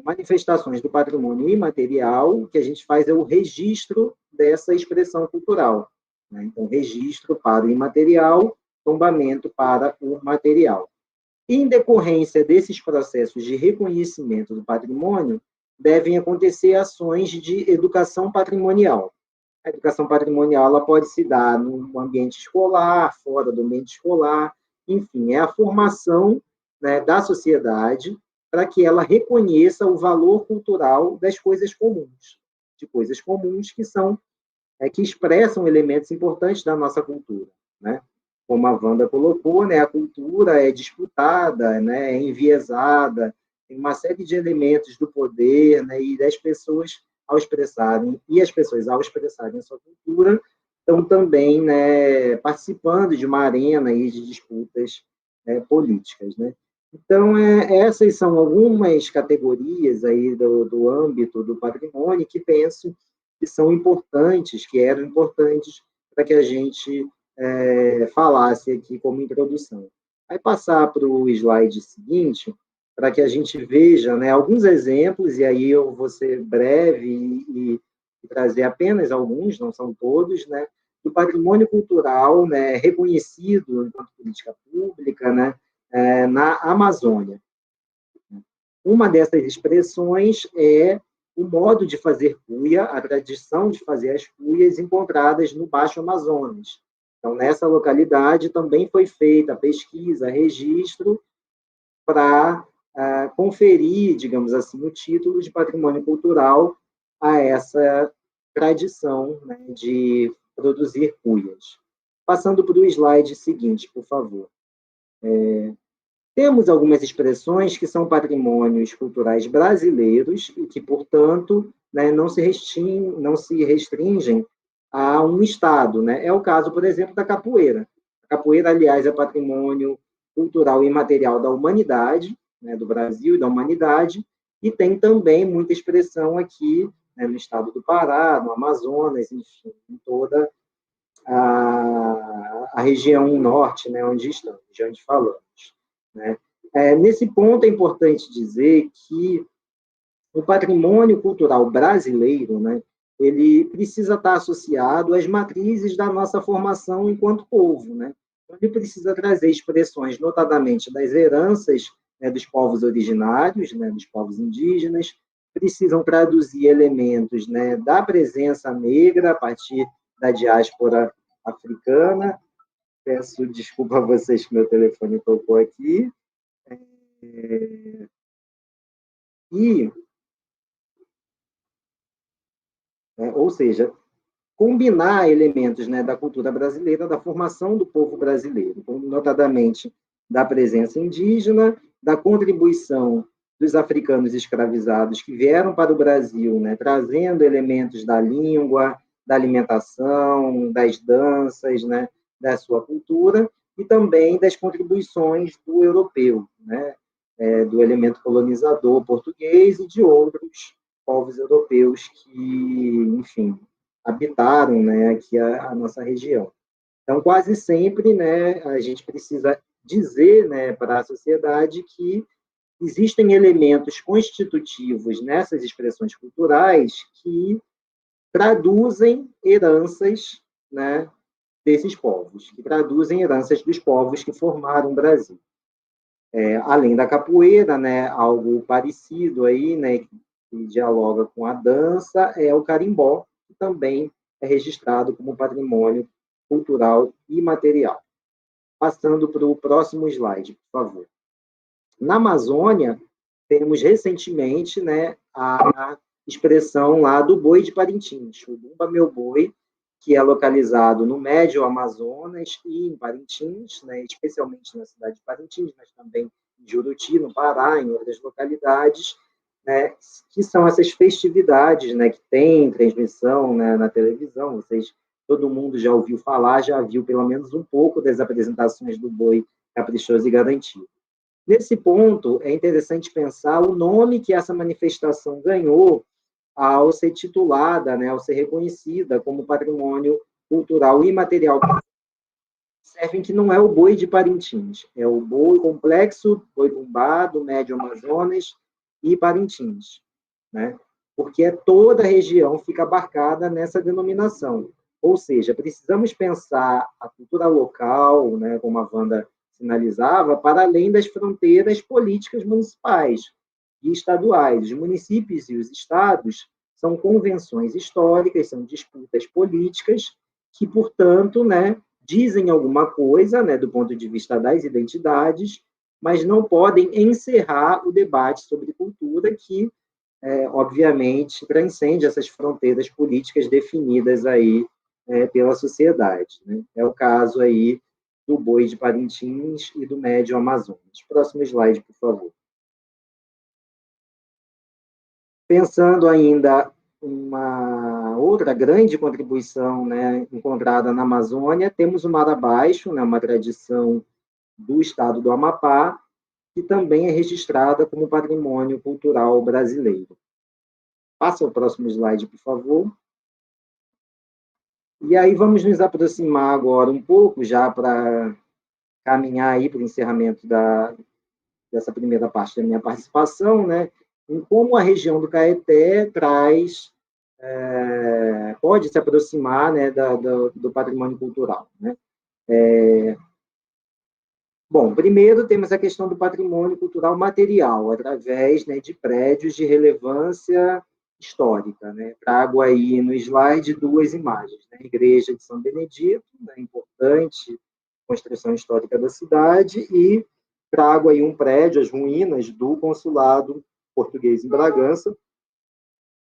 Speaker 4: manifestações do patrimônio imaterial, o que a gente faz é o registro dessa expressão cultural, né? Então, registro para o imaterial, tombamento para o material. Em decorrência desses processos de reconhecimento do patrimônio, devem acontecer ações de educação patrimonial. A educação patrimonial ela pode se dar no ambiente escolar, fora do ambiente escolar, enfim, é a formação, né, da sociedade para que ela reconheça o valor cultural das coisas comuns, de coisas comuns que são que expressam elementos importantes da nossa cultura, né? Como a Wanda colocou, né, a cultura é disputada, né, é enviesada, tem uma série de elementos do poder, né, e das pessoas ao expressarem, e as pessoas ao expressarem a sua cultura, estão também, né, participando de uma arena aí de disputas políticas, né? Então, essas são algumas categorias aí do âmbito do patrimônio que penso que são importantes, que eram importantes para que a gente falasse aqui como introdução. Aí passar para o slide seguinte, para que a gente veja, né, alguns exemplos, e aí eu vou ser breve e trazer apenas alguns, não são todos, né, do patrimônio cultural, né, reconhecido enquanto política pública, né, na Amazônia. Uma dessas expressões é o modo de fazer cuia, a tradição de fazer as cuias encontradas no Baixo Amazonas. Então, nessa localidade também foi feita a pesquisa, registro, para conferir, digamos assim, o título de patrimônio cultural a essa tradição, né, de produzir cuias. Passando para o slide seguinte, por favor. Temos algumas expressões que são patrimônios culturais brasileiros e que, portanto, né, não se restringem a um estado, né? É o caso, por exemplo, da capoeira. A capoeira, aliás, é patrimônio cultural e imaterial da humanidade, né, do Brasil e da humanidade, e tem também muita expressão aqui, né, no estado do Pará, no Amazonas, enfim, em toda a região norte, né, onde estamos, de onde falamos. Né? Nesse ponto, é importante dizer que o patrimônio cultural brasileiro, né, ele precisa estar associado às matrizes da nossa formação enquanto povo. Né? Ele precisa trazer expressões, notadamente, das heranças, né, dos povos originários, né, dos povos indígenas, precisam traduzir elementos, né, da presença negra a partir da diáspora africana. Peço desculpa a vocês que meu telefone tocou aqui. Ou seja, combinar elementos, né, da cultura brasileira, da formação do povo brasileiro, notadamente da presença indígena, da contribuição dos africanos escravizados que vieram para o Brasil, né, trazendo elementos da língua, da alimentação, das danças, né, da sua cultura, e também das contribuições do europeu, né, do elemento colonizador português e de outros povos europeus que, enfim, habitaram, né, aqui a nossa região. Então, quase sempre, né, a gente precisa dizer, né, para a sociedade que existem elementos constitutivos nessas expressões culturais que traduzem heranças, né, desses povos, que traduzem heranças dos povos que formaram o Brasil. Além da capoeira, né, algo parecido aí, né, que dialoga com a dança, é o carimbó, que também é registrado como patrimônio cultural imaterial. Passando para o próximo slide, por favor. Na Amazônia, temos recentemente, né, a expressão lá do boi de Parintins, o Bumba Meu Boi, que é localizado no Médio Amazonas e em Parintins, né, especialmente na cidade de Parintins, mas também em Juruti, no Pará, em outras localidades, né, que são essas festividades, né, que tem transmissão, né, na televisão. Todo mundo já ouviu falar, já viu pelo menos um pouco das apresentações do boi caprichoso e garantido. Nesse ponto, é interessante pensar o nome que essa manifestação ganhou ao ser titulada, né, ao ser reconhecida como patrimônio cultural imaterial. Observem que não é o boi de Parintins, é o boi complexo, boi-bumbá, do Médio Amazonas e Parintins, né? Porque toda a região fica abarcada nessa denominação. Ou seja, precisamos pensar a cultura local, né, como a Wanda sinalizava, para além das fronteiras políticas municipais e estaduais. Os municípios e os estados são convenções históricas, são disputas políticas que, portanto, né, dizem alguma coisa, né, do ponto de vista das identidades, mas não podem encerrar o debate sobre cultura que, obviamente, transcende essas fronteiras políticas definidas aí pela sociedade. Né? É o caso aí do boi de Parintins e do Médio Amazonas. Próximo slide, por favor. Pensando ainda uma outra grande contribuição, né, encontrada na Amazônia, temos o Marabaixo, né, uma tradição do estado do Amapá, que também é registrada como patrimônio cultural brasileiro. Passa o próximo slide, por favor. E aí vamos nos aproximar agora um pouco, já para caminhar aí para o encerramento dessa primeira parte da minha participação, né, em como a região do Caeté pode se aproximar, né, do patrimônio cultural, né. Bom, primeiro temos a questão do patrimônio cultural material, através, né, de prédios de relevância histórica, né. Trago aí no slide duas imagens, né, a Igreja de São Benedito, né, importante construção histórica da cidade, e trago aí um prédio, as ruínas do consulado português em Bragança,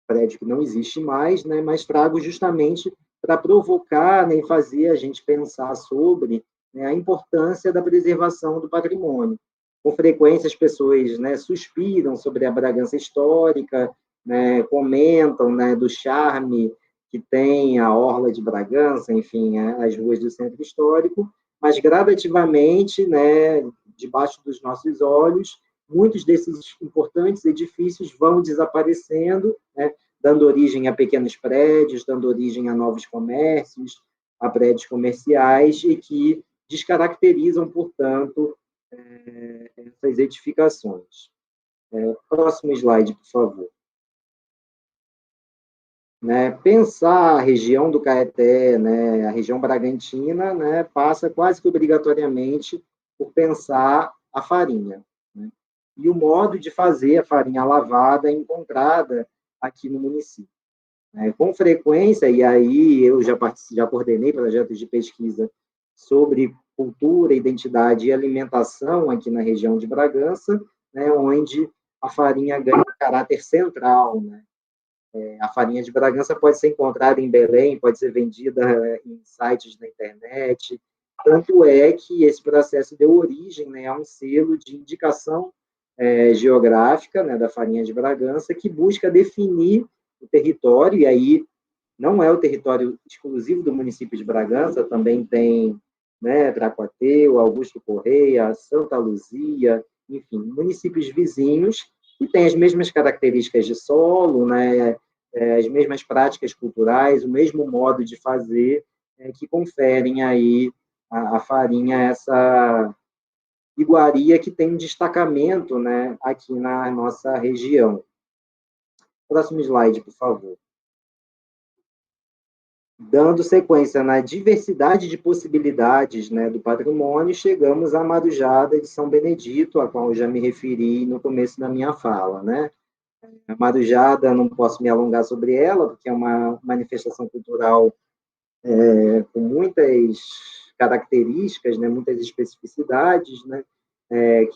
Speaker 4: prédio que não existe mais, né, mas trago justamente para provocar, né, e fazer a gente pensar sobre, né, a importância da preservação do patrimônio. Com frequência as pessoas, né, suspiram sobre a Bragança histórica, né, comentam, né, do charme que tem a Orla de Bragança, enfim, as ruas do centro histórico, mas gradativamente, né, debaixo dos nossos olhos, muitos desses importantes edifícios vão desaparecendo, né, dando origem a pequenos prédios, dando origem a novos comércios, a prédios comerciais, e que descaracterizam, portanto, essas edificações. Próximo slide, por favor. Né, pensar a região do Caeté, né, a região Bragantina, né, passa quase que obrigatoriamente por pensar a farinha, né, e o modo de fazer a farinha lavada encontrada aqui no município. Com frequência, e aí eu já coordenei projetos de pesquisa sobre cultura, identidade e alimentação aqui na região de Bragança, né, onde a farinha ganha um caráter central, né. A farinha de Bragança pode ser encontrada em Belém, pode ser vendida em sites da internet, tanto é que esse processo deu origem, né, a um selo de indicação geográfica, né, da farinha de Bragança, que busca definir o território, e aí não é o território exclusivo do município de Bragança, também tem, né, Tracuateu, Augusto Correia, Santa Luzia, enfim, municípios vizinhos que têm as mesmas características de solo, né, as mesmas práticas culturais, o mesmo modo de fazer, que conferem aí a farinha essa iguaria que tem um destacamento, né, aqui na nossa região. Próximo slide, por favor. Dando sequência na diversidade de possibilidades, né, do patrimônio, chegamos à Marujada de São Benedito, a qual eu já me referi no começo da minha fala, né? A Marujada, não posso me alongar sobre ela, porque é uma manifestação cultural com muitas características, né, muitas especificidades, né,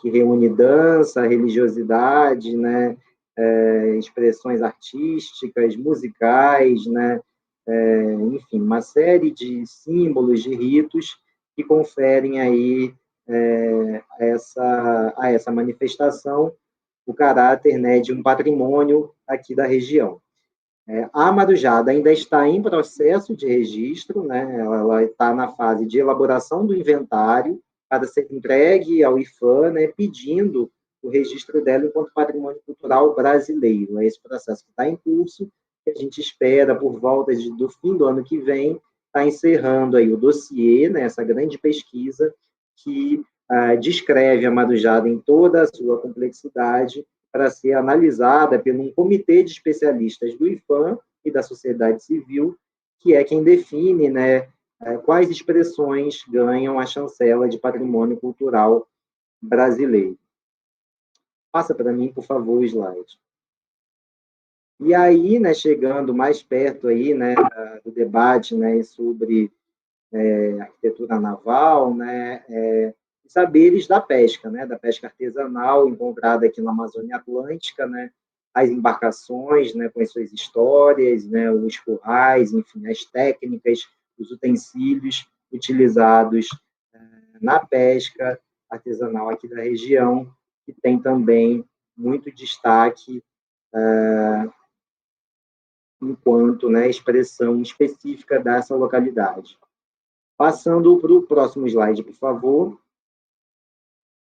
Speaker 4: que reúne dança, religiosidade, né, expressões artísticas, musicais, né, enfim, uma série de símbolos, de ritos que conferem aí a essa manifestação o caráter, né, de um patrimônio aqui da região. A Marujada ainda está em processo de registro, né, ela está na fase de elaboração do inventário para ser entregue ao IPHAN, né, pedindo o registro dela enquanto patrimônio cultural brasileiro. É esse processo que está em curso, que a gente espera por volta do fim do ano que vem, está encerrando aí o dossiê, né, essa grande pesquisa que descreve a Marujada em toda a sua complexidade para ser analisada por um comitê de especialistas do IPHAN e da sociedade civil, que é quem define, né, quais expressões ganham a chancela de patrimônio cultural brasileiro. Passa para mim, por favor, o slide. E aí, né, chegando mais perto aí, né, do debate, né, sobre arquitetura naval, né, saberes da pesca, né, da pesca artesanal encontrada aqui na Amazônia Atlântica, né, as embarcações, né, com as suas histórias, né, os currais, enfim, as técnicas, os utensílios utilizados na pesca artesanal aqui da região, que tem também muito destaque enquanto, né, expressão específica dessa localidade. Passando para o próximo slide, por favor.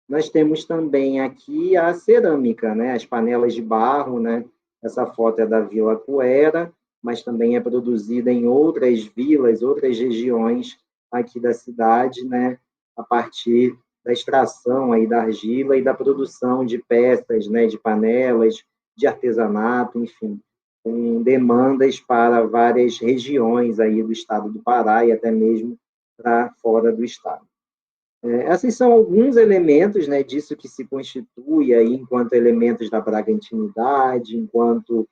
Speaker 4: Nós temos também aqui a cerâmica, né? As panelas de barro, né? Essa foto é da Vila Cuera, mas também é produzida em outras vilas, outras regiões aqui da cidade, né? A partir da extração aí da argila e da produção de peças, né? De panelas, de artesanato, enfim, com demandas para várias regiões aí do estado do Pará e até mesmo para fora do estado. Esses são alguns elementos, né, disso que se constitui aí enquanto elementos da bragantinidade, enquanto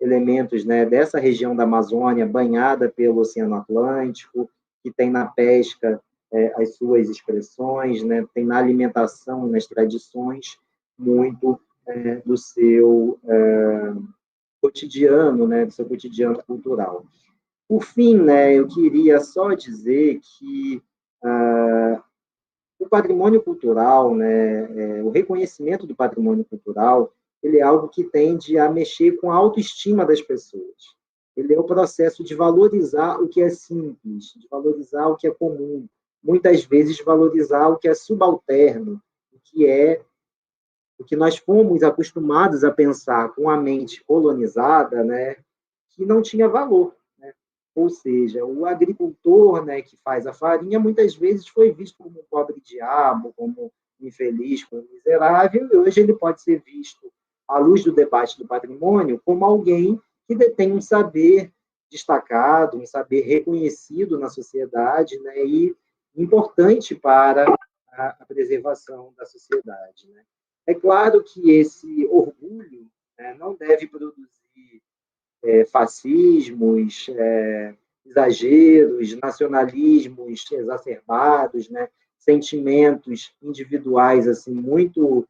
Speaker 4: elementos, né, dessa região da Amazônia banhada pelo Oceano Atlântico, que tem na pesca as suas expressões, né, tem na alimentação, nas tradições, muito do seu cotidiano, né, do seu cotidiano cultural. Por fim, né, eu queria só dizer que o patrimônio cultural, né, o reconhecimento do patrimônio cultural, ele é algo que tende a mexer com a autoestima das pessoas. Ele é o processo de valorizar o que é simples, de valorizar o que é comum, muitas vezes valorizar o que é subalterno, o que nós fomos acostumados a pensar com a mente colonizada, né, que não tinha valor. Ou seja, o agricultor, né, que faz a farinha, muitas vezes foi visto como um pobre-diabo, como um infeliz, como um miserável, e hoje ele pode ser visto, à luz do debate do patrimônio, como alguém que detém um saber destacado, um saber reconhecido na sociedade, né, e importante para a preservação da sociedade. Né. É claro que esse orgulho, né, não deve produzir fascismos, exageros, nacionalismos exacerbados, né? Sentimentos individuais assim muito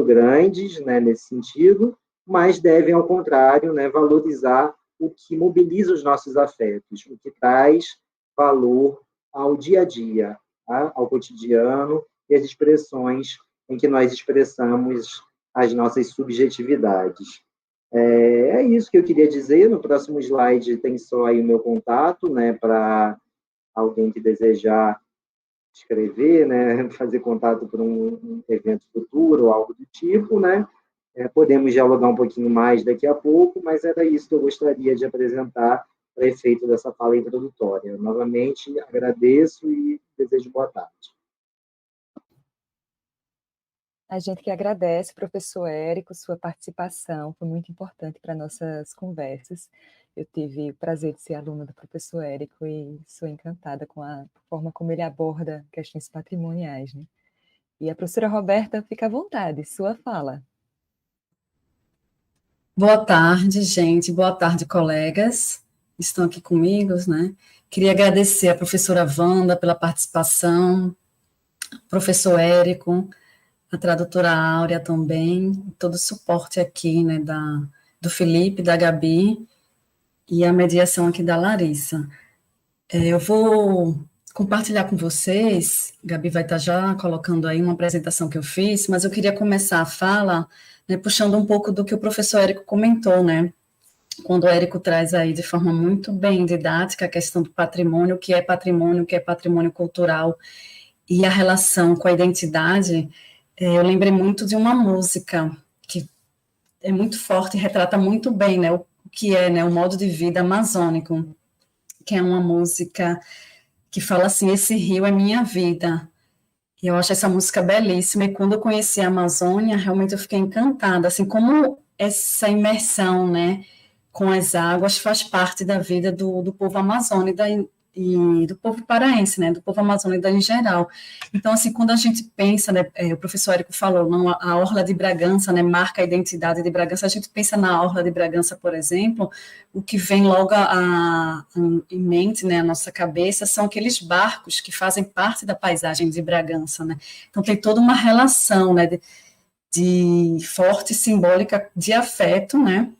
Speaker 4: grandes, né, nesse sentido, mas devem, ao contrário, né, valorizar o que mobiliza os nossos afetos, o que traz valor ao dia a dia, tá? Ao cotidiano e às expressões em que nós expressamos as nossas subjetividades. É isso que eu queria dizer. No próximo slide tem só aí o meu contato, né, para alguém que desejar escrever, né, fazer contato para um evento futuro ou algo do tipo, né. Podemos dialogar um pouquinho mais daqui a pouco, mas era isso que eu gostaria de apresentar para efeito dessa fala introdutória. Novamente, agradeço e desejo boa tarde.
Speaker 1: A gente que agradece, professor Érico, sua participação, foi muito importante para nossas conversas. Eu tive o prazer de ser aluna do professor Érico e sou encantada com a forma como ele aborda questões patrimoniais, né? E a professora Roberta, fica à vontade, sua fala.
Speaker 5: Boa tarde, gente. Boa tarde, colegas que estão aqui comigo, né? Queria agradecer à professora Wanda pela participação, professor Érico, a tradutora Áurea também, todo o suporte aqui, né, do Felipe, da Gabi, e a mediação aqui da Larissa. Eu vou compartilhar com vocês, Gabi vai estar já colocando aí uma apresentação que eu fiz, mas eu queria começar a fala, né, puxando um pouco do que o professor Érico comentou, né, quando o Érico traz aí de forma muito bem didática a questão do patrimônio, o que é patrimônio cultural, e a relação com a identidade. Eu lembrei muito de uma música que é muito forte, retrata muito bem, né, o que é, né, o modo de vida amazônico, que é uma música que fala assim, esse rio é minha vida. E eu acho essa música belíssima, e quando eu conheci a Amazônia, realmente eu fiquei encantada, assim, como essa imersão, né, com as águas faz parte da vida do povo amazônico e do povo paraense, né, do povo amazônico em geral. Então, assim, quando a gente pensa, né, o professor Érico falou, não, a Orla de Bragança, né, marca a identidade de Bragança, a gente pensa na Orla de Bragança, por exemplo, o que vem logo em mente, né, a nossa cabeça, são aqueles barcos que fazem parte da paisagem de Bragança, né, então tem toda uma relação, né, de forte simbólica de afeto, né,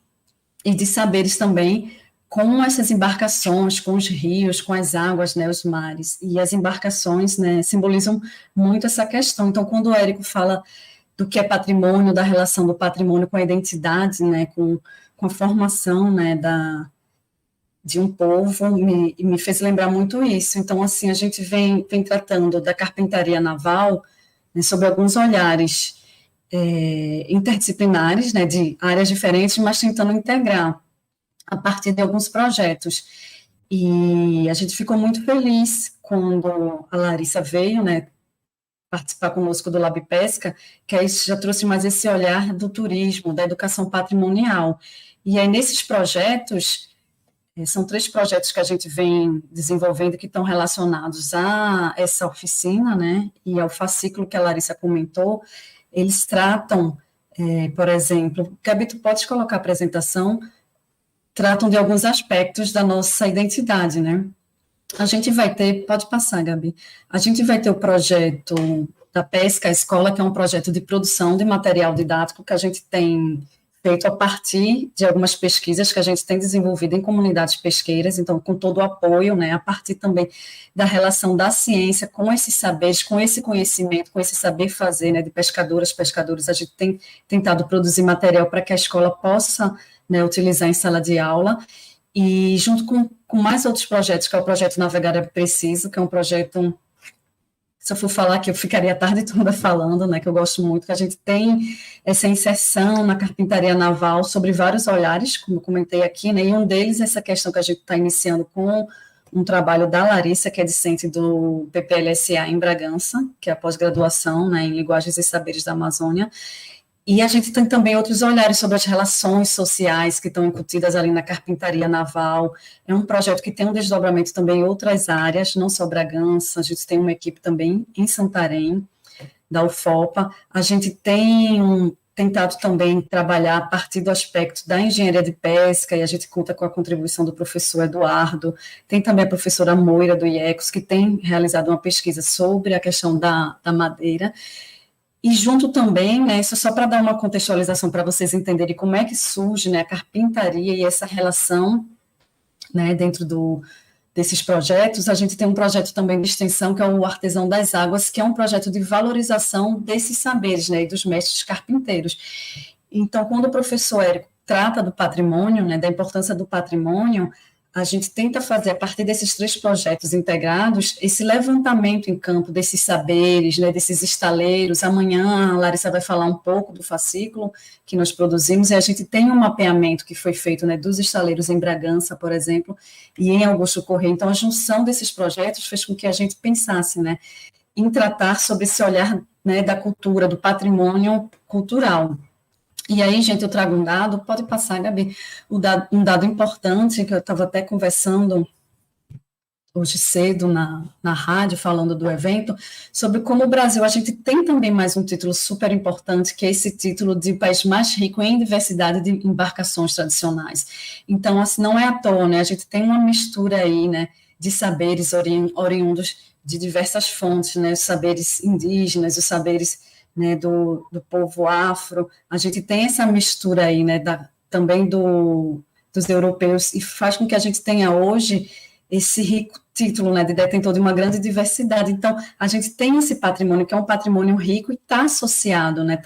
Speaker 5: e de saberes também, com essas embarcações, com os rios, com as águas, né, os mares, e as embarcações, né, simbolizam muito essa questão. Então, quando o Érico fala do que é patrimônio, da relação do patrimônio com a identidade, né, com a formação, né, de um povo, me fez lembrar muito isso. Então, assim, a gente vem tratando da carpintaria naval, né, sob alguns olhares interdisciplinares, né, de áreas diferentes, mas tentando integrar a partir de alguns projetos. E a gente ficou muito feliz quando a Larissa veio, né, participar conosco do Lab Pesca, que aí já trouxe mais esse olhar do turismo, da educação patrimonial. E aí, nesses projetos, são 3 projetos que a gente vem desenvolvendo que estão relacionados a essa oficina, né, e ao fascículo que a Larissa comentou. Eles tratam, por exemplo, Gabi, tu podes colocar a apresentação, tratam de alguns aspectos da nossa identidade, né? A gente vai ter, pode passar, Gabi, a gente vai ter o projeto da Pesca à Escola, que é um projeto de produção de material didático que a gente tem feito a partir de algumas pesquisas que a gente tem desenvolvido em comunidades pesqueiras, então, com todo o apoio, né, a partir também da relação da ciência com esses saberes, com esse conhecimento, com esse saber fazer, né, de pescadores, a gente tem tentado produzir material para que a escola possa, né, utilizar em sala de aula, e junto com mais outros projetos, que é o projeto Navegar é Preciso, que é um projeto, se eu for falar que eu ficaria a tarde toda falando, né, que eu gosto muito, que a gente tem essa inserção na carpintaria naval sobre vários olhares, como eu comentei aqui, né, e um deles é essa questão que a gente está iniciando com um trabalho da Larissa, que é discente do PPLSA em Bragança, que é a pós-graduação, né, em Linguagens e Saberes da Amazônia. E a gente tem também outros olhares sobre as relações sociais que estão incutidas ali na carpintaria naval. É um projeto que tem um desdobramento também em outras áreas, não só Bragança, a gente tem uma equipe também em Santarém, da UFOPA. A gente tem tentado também trabalhar a partir do aspecto da engenharia de pesca, e a gente conta com a contribuição do professor Eduardo. Tem também a professora Moira, do IECOS, que tem realizado uma pesquisa sobre a questão da madeira. E junto também, né, isso só para dar uma contextualização para vocês entenderem como é que surge, né, a carpintaria e essa relação, né, dentro desses projetos. A gente tem um projeto também de extensão, que é o Artesão das Águas, que é um projeto de valorização desses saberes, né, e dos mestres carpinteiros. Então, quando o professor Érico trata do patrimônio, né, da importância do patrimônio, a gente tenta fazer, a partir desses 3 projetos integrados, esse levantamento em campo desses saberes, né, desses estaleiros. Amanhã a Larissa vai falar um pouco do fascículo que nós produzimos, e a gente tem um mapeamento que foi feito, né, dos estaleiros em Bragança, por exemplo, e em Augusto Corrêa. Então, a junção desses projetos fez com que a gente pensasse, né, em tratar sobre esse olhar, né, da cultura, do patrimônio cultural. E aí, gente, eu trago um dado, pode passar, Gabi, um dado importante, que eu estava até conversando hoje cedo na rádio, falando do evento, sobre como o Brasil, a gente tem também mais um título super importante, que é esse título de país mais rico em diversidade de embarcações tradicionais. Então, assim, não é à toa, né, a gente tem uma mistura aí, né, de saberes oriundos de diversas fontes, né, os saberes indígenas, os saberes, né, do povo afro. A gente tem essa mistura aí, né, também dos europeus, e faz com que a gente tenha hoje esse rico título, né, de detentor de uma grande diversidade. Então, a gente tem esse patrimônio, que é um patrimônio rico, e está associado, né,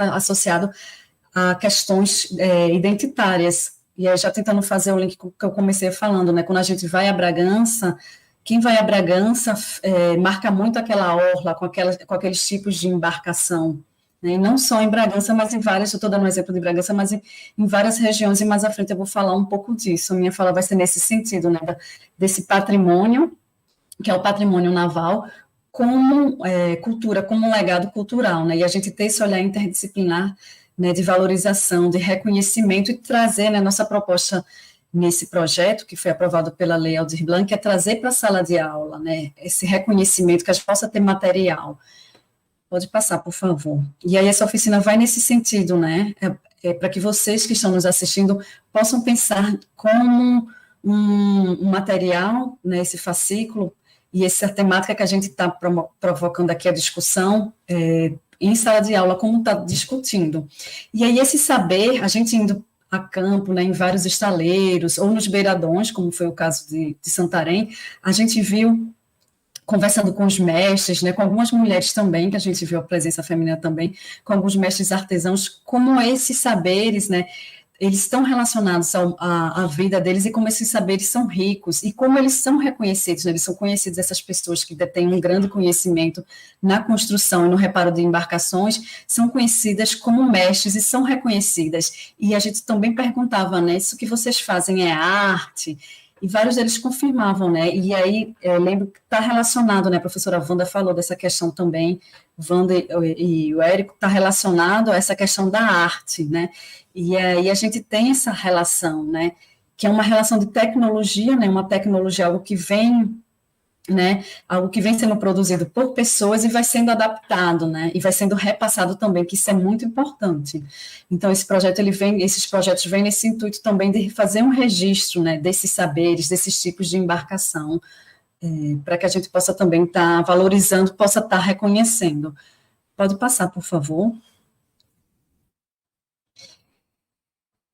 Speaker 5: a questões identitárias. E aí, já tentando fazer o link que eu comecei falando, né, quando a gente vai a Bragança, quem vai a Bragança marca muito aquela orla com aqueles tipos de embarcação, né? E não só em Bragança, mas em várias, eu estou dando um exemplo de Bragança, mas em várias regiões, e mais à frente eu vou falar um pouco disso. A minha fala vai ser nesse sentido, né, desse patrimônio, que é o patrimônio naval, como cultura, como um legado cultural, né, e a gente ter esse olhar interdisciplinar, né, de valorização, de reconhecimento, e trazer, né, nossa proposta nesse projeto, que foi aprovado pela Lei Aldir Blanc, é trazer para a sala de aula, né, esse reconhecimento, que a gente possa ter material. Pode passar, por favor. E aí essa oficina vai nesse sentido, né, para que vocês que estão nos assistindo possam pensar como um material, né, esse fascículo, e essa temática que a gente está provocando aqui a discussão, em sala de aula, como está discutindo. E aí esse saber, a gente indo a campo, né, em vários estaleiros, ou nos beiradões, como foi o caso de Santarém, a gente viu, conversando com os mestres, né, com algumas mulheres também, que a gente viu a presença feminina também, com alguns mestres artesãos, como esses saberes, né, eles estão relacionados à vida deles e como esses saberes são ricos e como eles são reconhecidos, né? Eles são conhecidos, essas pessoas que detêm um grande conhecimento na construção e no reparo de embarcações, são conhecidas como mestres e são reconhecidas. E a gente também perguntava, né, isso que vocês fazem é arte? E vários deles confirmavam, né? E aí, eu lembro que está relacionado, né? A professora Wanda falou dessa questão também, Wanda e o Érico, está relacionado a essa questão da arte, né? E aí a gente tem essa relação, né? Que é uma relação de tecnologia, né? Uma tecnologia, algo que vem, né? Algo que vem sendo produzido por pessoas e vai sendo adaptado, né? E vai sendo repassado também, que isso é muito importante. Então, esses projetos vêm nesse intuito também de fazer um registro, né? Desses saberes, desses tipos de embarcação, para que a gente possa também estar valorizando, possa estar reconhecendo. Pode passar, por favor.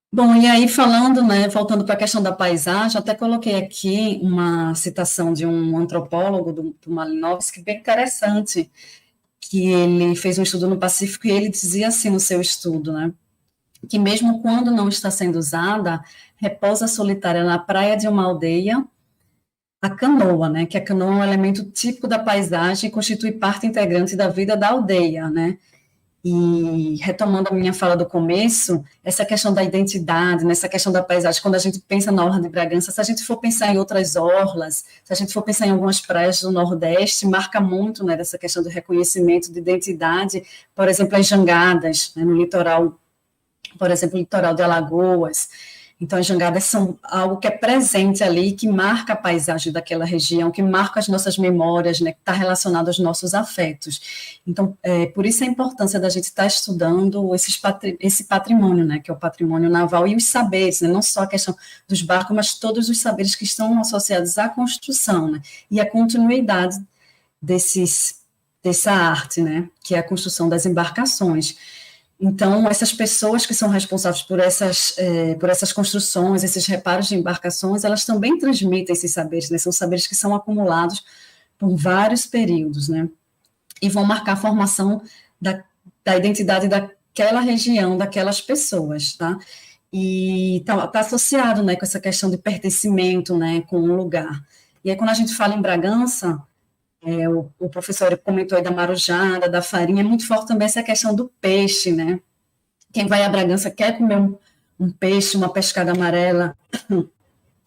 Speaker 5: Bom, e aí falando, né, voltando para a questão da paisagem, até coloquei aqui uma citação de um antropólogo, do Malinowski, bem interessante, que ele fez um estudo no Pacífico e ele dizia assim no seu estudo, né, que mesmo quando não está sendo usada, repousa solitária na praia de uma aldeia, a canoa, né, que a canoa é um elemento típico da paisagem e constitui parte integrante da vida da aldeia, né. E retomando a minha fala do começo, essa questão da identidade, nessa questão da paisagem, quando a gente pensa na Orla de Bragança, se a gente for pensar em outras orlas, se a gente for pensar em algumas praias do Nordeste, marca muito, né, dessa questão do reconhecimento de identidade, por exemplo, as jangadas, né, no litoral, por exemplo, o litoral de Alagoas. Então, as jangadas são algo que é presente ali, que marca a paisagem daquela região, que marca as nossas memórias, né, que está relacionado aos nossos afetos. Então, por isso a importância da gente estar estudando esse patrimônio, né, que é o patrimônio naval, e os saberes, né, não só a questão dos barcos, mas todos os saberes que estão associados à construção, né, e a continuidade dessa arte, né, que é a construção das embarcações. Então, essas pessoas que são responsáveis por essas construções, esses reparos de embarcações, elas também transmitem esses saberes, né? São saberes que são acumulados por vários períodos, né? E vão marcar a formação da identidade daquela região, daquelas pessoas, tá? E está associado, né, com essa questão de pertencimento, né, com um lugar. E aí, quando a gente fala em Bragança, o professor comentou aí da marujada, da farinha, é muito forte também essa questão do peixe, né? Quem vai a Bragança quer comer um peixe, uma pescada amarela,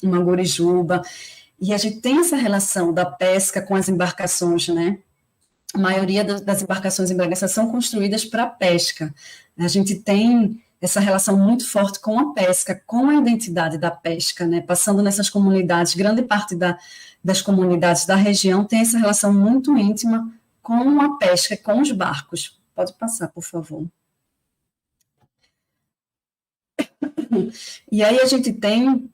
Speaker 5: uma gurijuba, e a gente tem essa relação da pesca com as embarcações, né? A maioria das embarcações em Bragança são construídas para pesca. A gente tem essa relação muito forte com a pesca, com a identidade da pesca, né? Passando nessas comunidades, grande parte das comunidades da região tem essa relação muito íntima com a pesca, com os barcos. Pode passar, por favor. E aí a gente tem,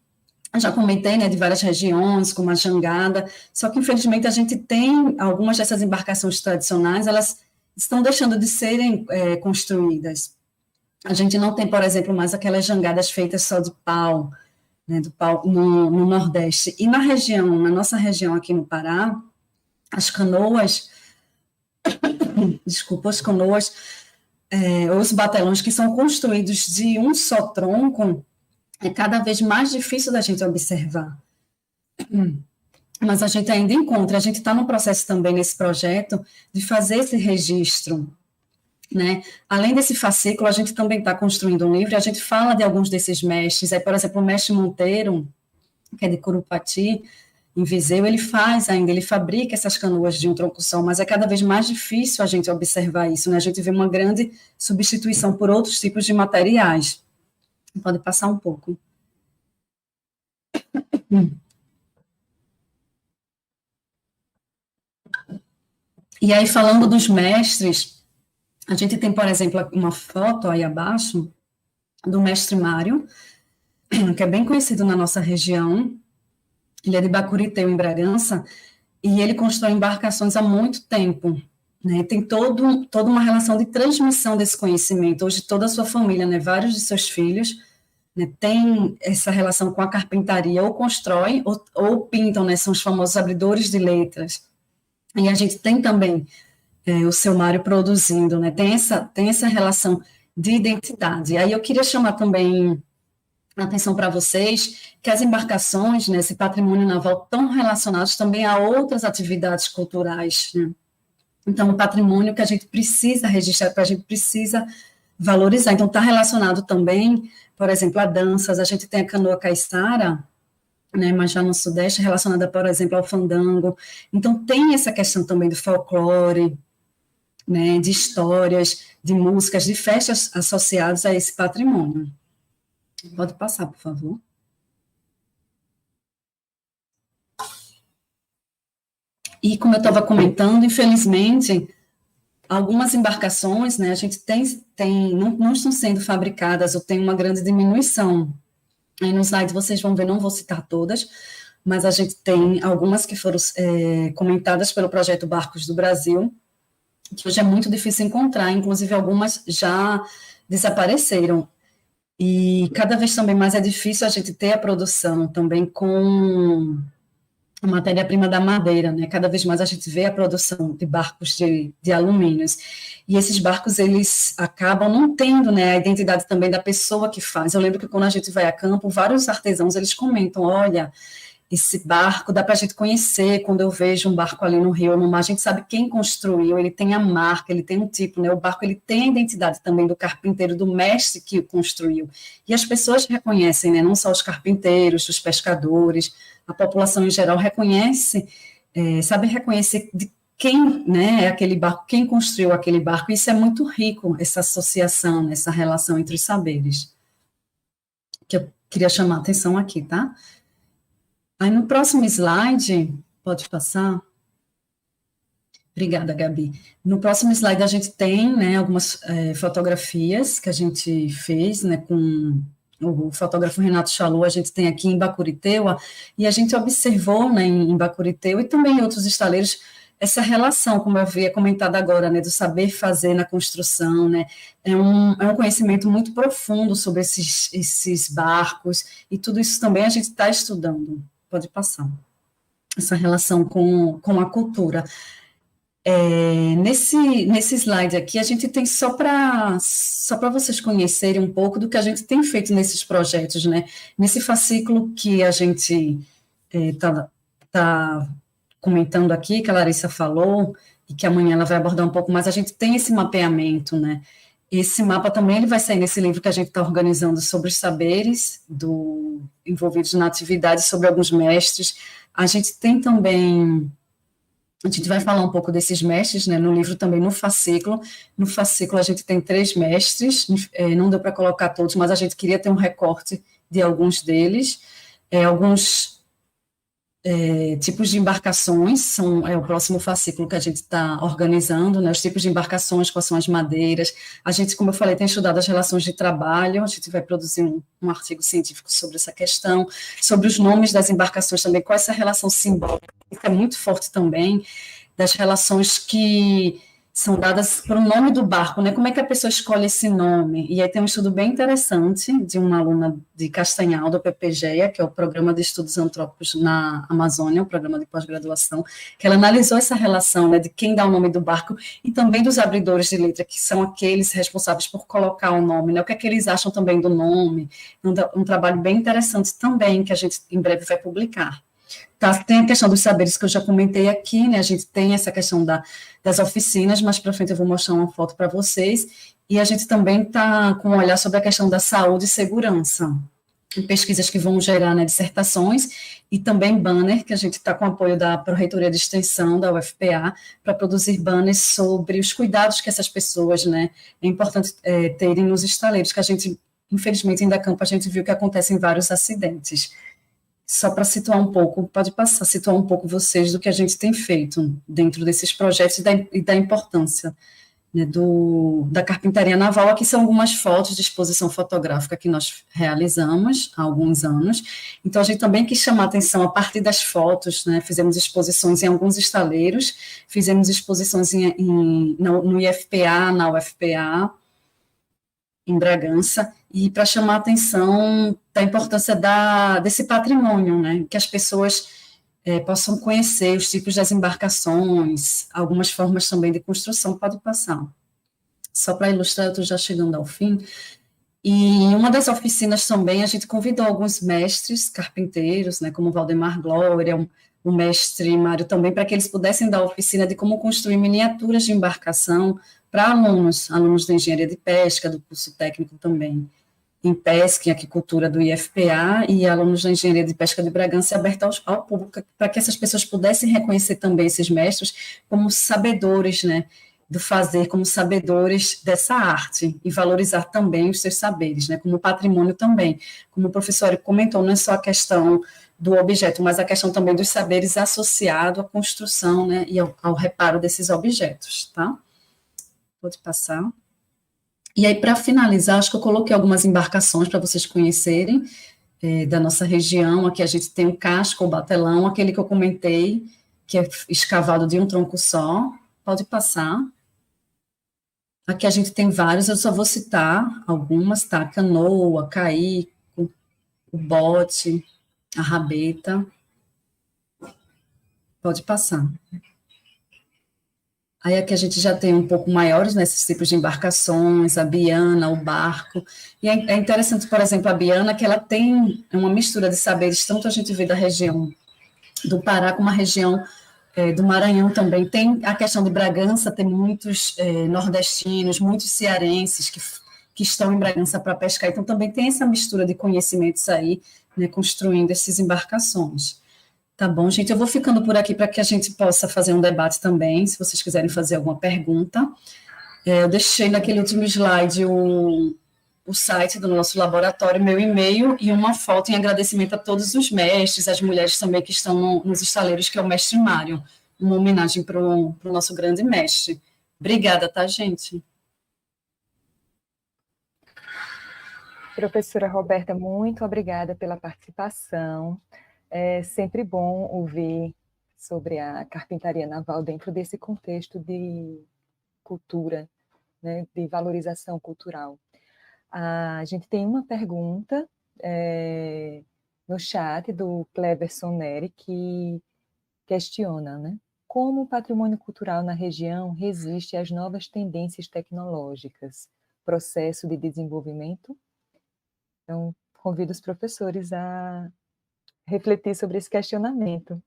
Speaker 5: já comentei, né, de várias regiões, como a jangada, só que infelizmente a gente tem algumas dessas embarcações tradicionais, elas estão deixando de serem construídas. A gente não tem, por exemplo, mais aquelas jangadas feitas só de pau, né, do pau no Nordeste. E na nossa região aqui no Pará, as canoas, os batelões que são construídos de um só tronco, é cada vez mais difícil da gente observar. Mas a gente ainda encontra, a gente está no processo também nesse projeto de fazer esse registro, né? Além desse fascículo, a gente também está construindo um livro, a gente fala de alguns desses mestres, por exemplo, o mestre Monteiro, que é de Curupati, em Viseu, ele fabrica essas canoas de um tronco só, mas é cada vez mais difícil a gente observar isso, né? A gente vê uma grande substituição por outros tipos de materiais. Pode passar um pouco. E aí, falando dos mestres, a gente tem, por exemplo, uma foto aí abaixo do mestre Mário, que é bem conhecido na nossa região. Ele é de Bacuriteu, em Bragança, e ele constrói embarcações há muito tempo, né? Tem toda uma relação de transmissão desse conhecimento. Hoje, toda a sua família, né, vários de seus filhos, né, tem essa relação com a carpintaria, ou constroem, ou pintam, né, são os famosos abridores de letras. E a gente tem também o seu Mário produzindo, né? Tem essa relação de identidade. Aí eu queria chamar também atenção para vocês que as embarcações, né, esse patrimônio naval, estão relacionados também a outras atividades culturais, né? Então, o patrimônio que a gente precisa registrar, que a gente precisa valorizar. Então, está relacionado também, por exemplo, a danças. A gente tem a canoa caiçara, né, mas já no Sudeste, relacionada, por exemplo, ao fandango. Então, tem essa questão também do folclore, né, de histórias, de músicas, de festas associadas a esse patrimônio. Pode passar, por favor. E, como eu estava comentando, infelizmente, algumas embarcações, né, a gente não estão sendo fabricadas ou tem uma grande diminuição. Aí no slide vocês vão ver, não vou citar todas, mas a gente tem algumas que foram comentadas pelo projeto Barcos do Brasil, que hoje é muito difícil encontrar, inclusive algumas já desapareceram. E cada vez também mais é difícil a gente ter a produção também com a matéria-prima da madeira, né? Cada vez mais a gente vê a produção de barcos de alumínios. E esses barcos, eles acabam não tendo, né, a identidade também da pessoa que faz. Eu lembro que quando a gente vai a campo, vários artesãos, eles comentam, olha, esse barco dá para a gente conhecer, quando eu vejo um barco ali no rio ou no mar, a gente sabe quem construiu, ele tem a marca, ele tem um tipo, né? O barco ele tem a identidade também do carpinteiro, do mestre que o construiu. E as pessoas reconhecem, né? Não só os carpinteiros, os pescadores, a população em geral reconhece, sabe reconhecer de quem, né, é aquele barco, quem construiu aquele barco. Isso é muito rico, essa associação, essa relação entre os saberes. Que eu queria chamar a atenção aqui, tá? Aí no próximo slide, pode passar? Obrigada, Gabi. No próximo slide a gente tem, né, algumas fotografias que a gente fez, né, com o fotógrafo Renato Chalou, a gente tem aqui em Bacuriteua, e a gente observou, né, em Bacuriteua e também em outros estaleiros, essa relação, como eu havia comentado agora, né, do saber fazer na construção, né, é um conhecimento muito profundo sobre esses barcos, e tudo isso também a gente está estudando. Pode passar. Essa relação com a cultura. Nesse slide aqui, a gente tem só para vocês conhecerem um pouco do que a gente tem feito nesses projetos, né? Nesse fascículo que a gente tá comentando aqui, que a Larissa falou, e que amanhã ela vai abordar um pouco mais, a gente tem esse mapeamento, né? Esse mapa também ele vai sair nesse livro que a gente está organizando sobre os saberes envolvidos na atividade, sobre alguns mestres. A gente tem também, a gente vai falar um pouco desses mestres, né, no livro também, no fascículo. No fascículo a gente tem 3 mestres, não deu para colocar todos, mas a gente queria ter um recorte de alguns deles. Alguns tipos de embarcações, é o próximo fascículo que a gente está organizando, né, os tipos de embarcações, quais são as madeiras. A gente, como eu falei, tem estudado as relações de trabalho, a gente vai produzir um artigo científico sobre essa questão, sobre os nomes das embarcações também, qual é essa relação simbólica, que é muito forte também, das relações que são dadas para o nome do barco, né? Como é que a pessoa escolhe esse nome? E aí tem um estudo bem interessante de uma aluna de Castanhal, do PPGEA, que é o Programa de Estudos Antrópicos na Amazônia, o programa de pós-graduação, que ela analisou essa relação, né, de quem dá o nome do barco e também dos abridores de letra, que são aqueles responsáveis por colocar o nome, né? O que é que eles acham também do nome. Um trabalho bem interessante também, que a gente em breve vai publicar. Tá, tem a questão dos saberes que eu já comentei aqui, né? A gente tem essa questão das oficinas, mais para frente eu vou mostrar uma foto para vocês, e a gente também está com um olhar sobre a questão da saúde e segurança, pesquisas que vão gerar, né, dissertações, e também banner, que a gente está com apoio da Pró-Reitoria de Extensão, da UFPA, para produzir banners sobre os cuidados que essas pessoas, né, é importante terem nos estaleiros, que a gente, infelizmente, em Indacampo, a gente viu que acontecem vários acidentes. Só para situar um pouco, pode passar, situar um pouco vocês do que a gente tem feito dentro desses projetos e da importância, né, da carpintaria naval. Aqui são algumas fotos de exposição fotográfica que nós realizamos há alguns anos. Então, a gente também quis chamar a atenção a partir das fotos, né, fizemos exposições em alguns estaleiros, fizemos exposições no IFPA, na UFPA, em Bragança, e para chamar a atenção da importância desse patrimônio, né, que as pessoas possam conhecer os tipos das embarcações, algumas formas também de construção. Pode passar. Só para ilustrar, eu estou já chegando ao fim. E em uma das oficinas também, a gente convidou alguns mestres carpinteiros, né, como Valdemar Glória, o mestre Mário também, para que eles pudessem dar oficina de como construir miniaturas de embarcação para alunos da engenharia de pesca, do curso técnico também, em pesca e aquicultura do IFPA, e alunos da engenharia de pesca de Bragança, aberto ao público, para que essas pessoas pudessem reconhecer também esses mestres como sabedores, né, do fazer, como sabedores dessa arte, e valorizar também os seus saberes, né, como patrimônio também. Como o professor comentou, não é só a questão do objeto, mas a questão também dos saberes associado à construção, né, e ao reparo desses objetos, tá? Pode passar. E aí, para finalizar, acho que eu coloquei algumas embarcações para vocês conhecerem, da nossa região. Aqui a gente tem o casco, o batelão, aquele que eu comentei, que é escavado de um tronco só. Pode passar. Aqui a gente tem vários, eu só vou citar algumas, tá? Canoa, caico, o bote, a rabeta. Pode passar. Aí aqui a gente já tem um pouco maiores nesses tipos de embarcações, a biana, o barco. E é interessante, por exemplo, a biana, que ela tem uma mistura de saberes, tanto a gente vê da região do Pará como a região do Maranhão também. Tem a questão de Bragança, tem muitos nordestinos, muitos cearenses que estão em Bragança para pescar, então também tem essa mistura de conhecimentos aí, né, construindo essas embarcações. Tá bom, gente, eu vou ficando por aqui para que a gente possa fazer um debate também, se vocês quiserem fazer alguma pergunta. Eu deixei naquele último slide o site do nosso laboratório, meu e-mail e uma foto em agradecimento a todos os mestres, as mulheres também que estão nos estaleiros, que é o mestre Mário, uma homenagem para o nosso grande mestre. Obrigada, tá, gente?
Speaker 1: Professora Roberta, muito obrigada pela participação. É sempre bom ouvir sobre a carpintaria naval dentro desse contexto de cultura, né, de valorização cultural. A gente tem uma pergunta no chat do Cleverson Neri, que questiona, né, como o patrimônio cultural na região resiste às novas tendências tecnológicas, processo de desenvolvimento? Então, convido os professores a refletir sobre esse questionamento.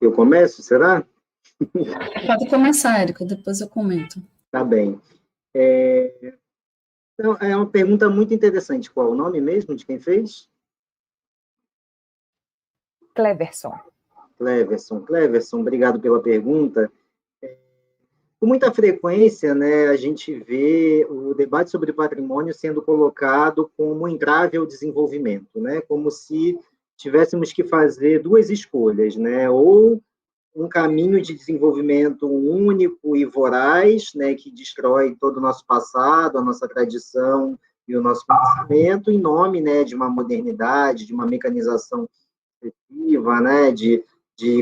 Speaker 4: Eu começo, será?
Speaker 5: Pode começar, Érico, depois eu comento.
Speaker 4: Tá bem. Então, é uma pergunta muito interessante. Qual é o nome mesmo de quem fez?
Speaker 1: Cleverson.
Speaker 4: Cleverson, obrigado pela pergunta. Com muita frequência, né, a gente vê o debate sobre patrimônio sendo colocado como um entrave ao desenvolvimento, né, como se tivéssemos que fazer duas escolhas, né, ou um caminho de desenvolvimento único e voraz, né, que destrói todo o nosso passado, a nossa tradição e o nosso conhecimento, em nome, né, de uma modernidade, de uma mecanização excessiva, né, de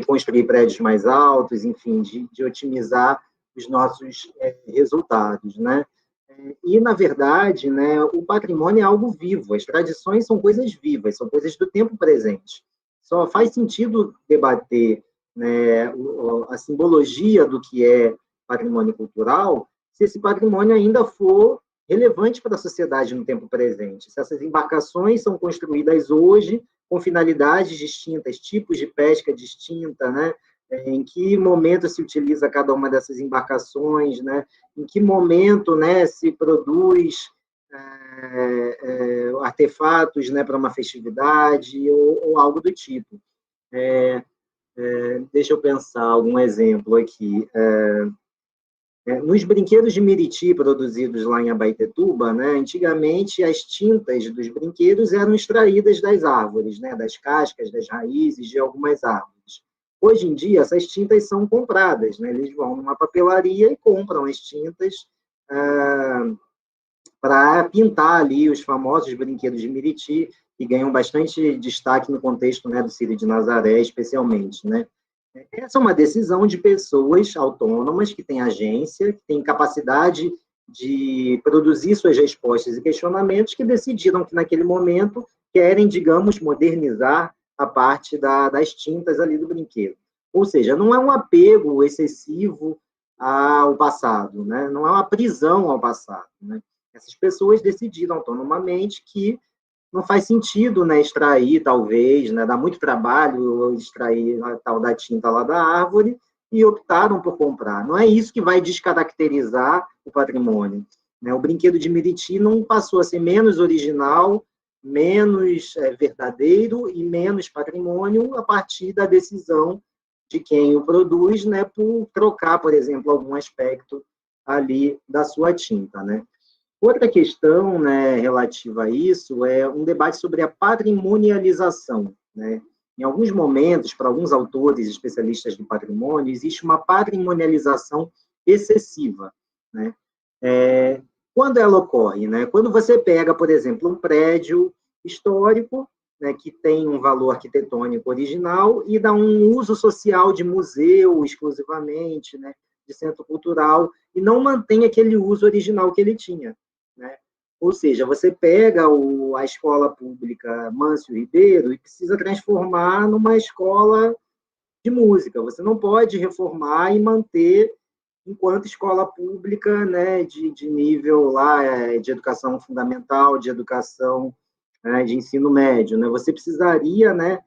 Speaker 4: construir prédios mais altos, enfim, de otimizar os nossos resultados, né? E, na verdade, né, o patrimônio é algo vivo, as tradições são coisas vivas, são coisas do tempo presente. Só faz sentido debater, né, a simbologia do que é patrimônio cultural se esse patrimônio ainda for relevante para a sociedade no tempo presente. Se essas embarcações são construídas hoje com finalidades distintas, tipos de pesca distinta, né? Em que momento se utiliza cada uma dessas embarcações, né? Em que momento, né, se produz artefatos, né, para uma festividade ou algo do tipo. Deixa eu pensar algum exemplo aqui. Nos brinquedos de Miriti, produzidos lá em Abaetetuba, né, antigamente as tintas dos brinquedos eram extraídas das árvores, né, das cascas, das raízes de algumas árvores. Hoje em dia, essas tintas são compradas, né, eles vão numa papelaria e compram as tintas para pintar ali os famosos brinquedos de Miriti, que ganham bastante destaque no contexto, né, do Círio de Nazaré, especialmente, né. Essa é uma decisão de pessoas autônomas, que têm agência, que têm capacidade de produzir suas respostas e questionamentos, que decidiram que, naquele momento, querem, digamos, modernizar a parte das tintas ali do brinquedo. Ou seja, não é um apego excessivo ao passado, né? Não é uma prisão ao passado, né? Essas pessoas decidiram autonomamente que não faz sentido, né, extrair, talvez, né, dá muito trabalho extrair a tal da tinta lá da árvore, e optaram por comprar. Não é isso que vai descaracterizar o patrimônio, né? O brinquedo de Meriti não passou a ser menos original, menos verdadeiro e menos patrimônio a partir da decisão de quem o produz, né, por trocar, por exemplo, algum aspecto ali da sua tinta, né? Outra questão, né, relativa a isso é um debate sobre a patrimonialização, né? Em alguns momentos, para alguns autores especialistas do patrimônio, existe uma patrimonialização excessiva, né? Quando ela ocorre, né? Quando você pega, por exemplo, um prédio histórico, né, que tem um valor arquitetônico original e dá um uso social de museu exclusivamente, né, de centro cultural, e não mantém aquele uso original que ele tinha, né? Ou seja, você pega a escola pública Mâncio Ribeiro e precisa transformar numa escola de música. Você não pode reformar e manter enquanto escola pública, né, de nível lá de educação fundamental, de educação, né, de ensino médio, né? Você precisaria, né,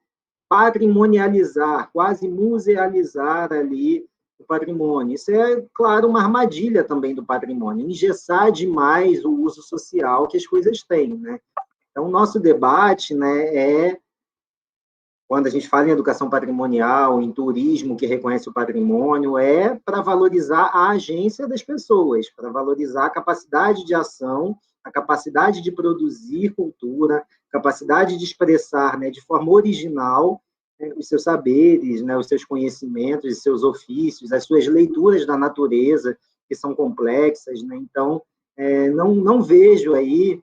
Speaker 4: patrimonializar, quase musealizar ali o patrimônio. Isso é, claro, uma armadilha também do patrimônio, engessar demais o uso social que as coisas têm, né? Então, o nosso debate, né, quando a gente fala em educação patrimonial, em turismo que reconhece o patrimônio, é para valorizar a agência das pessoas, para valorizar a capacidade de ação, a capacidade de produzir cultura, capacidade de expressar, né, de forma original, né, os seus saberes, né, os seus conhecimentos, os seus ofícios, as suas leituras da natureza, que são complexas, né? Então, não vejo aí,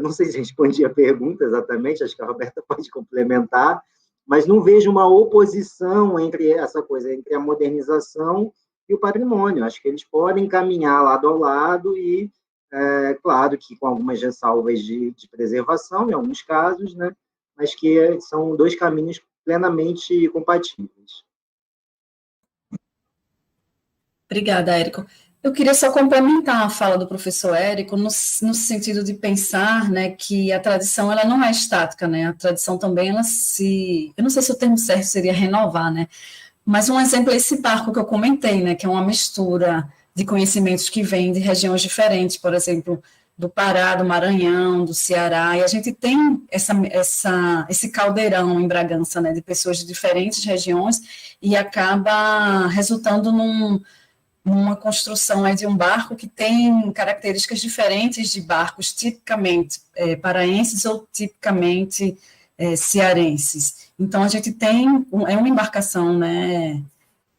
Speaker 4: não sei se respondi a pergunta exatamente, acho que a Roberta pode complementar, mas não vejo uma oposição entre essa coisa, entre a modernização e o patrimônio. Acho que eles podem caminhar lado a lado e, claro que com algumas ressalvas de preservação, em alguns casos, né, mas que são dois caminhos plenamente compatíveis.
Speaker 5: Obrigada, Érico. Eu queria só complementar a fala do professor Érico no sentido de pensar, né, que a tradição ela não é estática, né? A tradição também ela eu não sei se o termo certo seria renovar, né? Mas um exemplo é esse parco que eu comentei, né, que é uma mistura de conhecimentos que vêm de regiões diferentes, por exemplo, do Pará, do Maranhão, do Ceará, e a gente tem esse caldeirão em Bragança, né, de pessoas de diferentes regiões, e acaba resultando numa construção aí de um barco que tem características diferentes de barcos tipicamente paraenses ou tipicamente cearenses. Então, a gente tem, uma embarcação, né,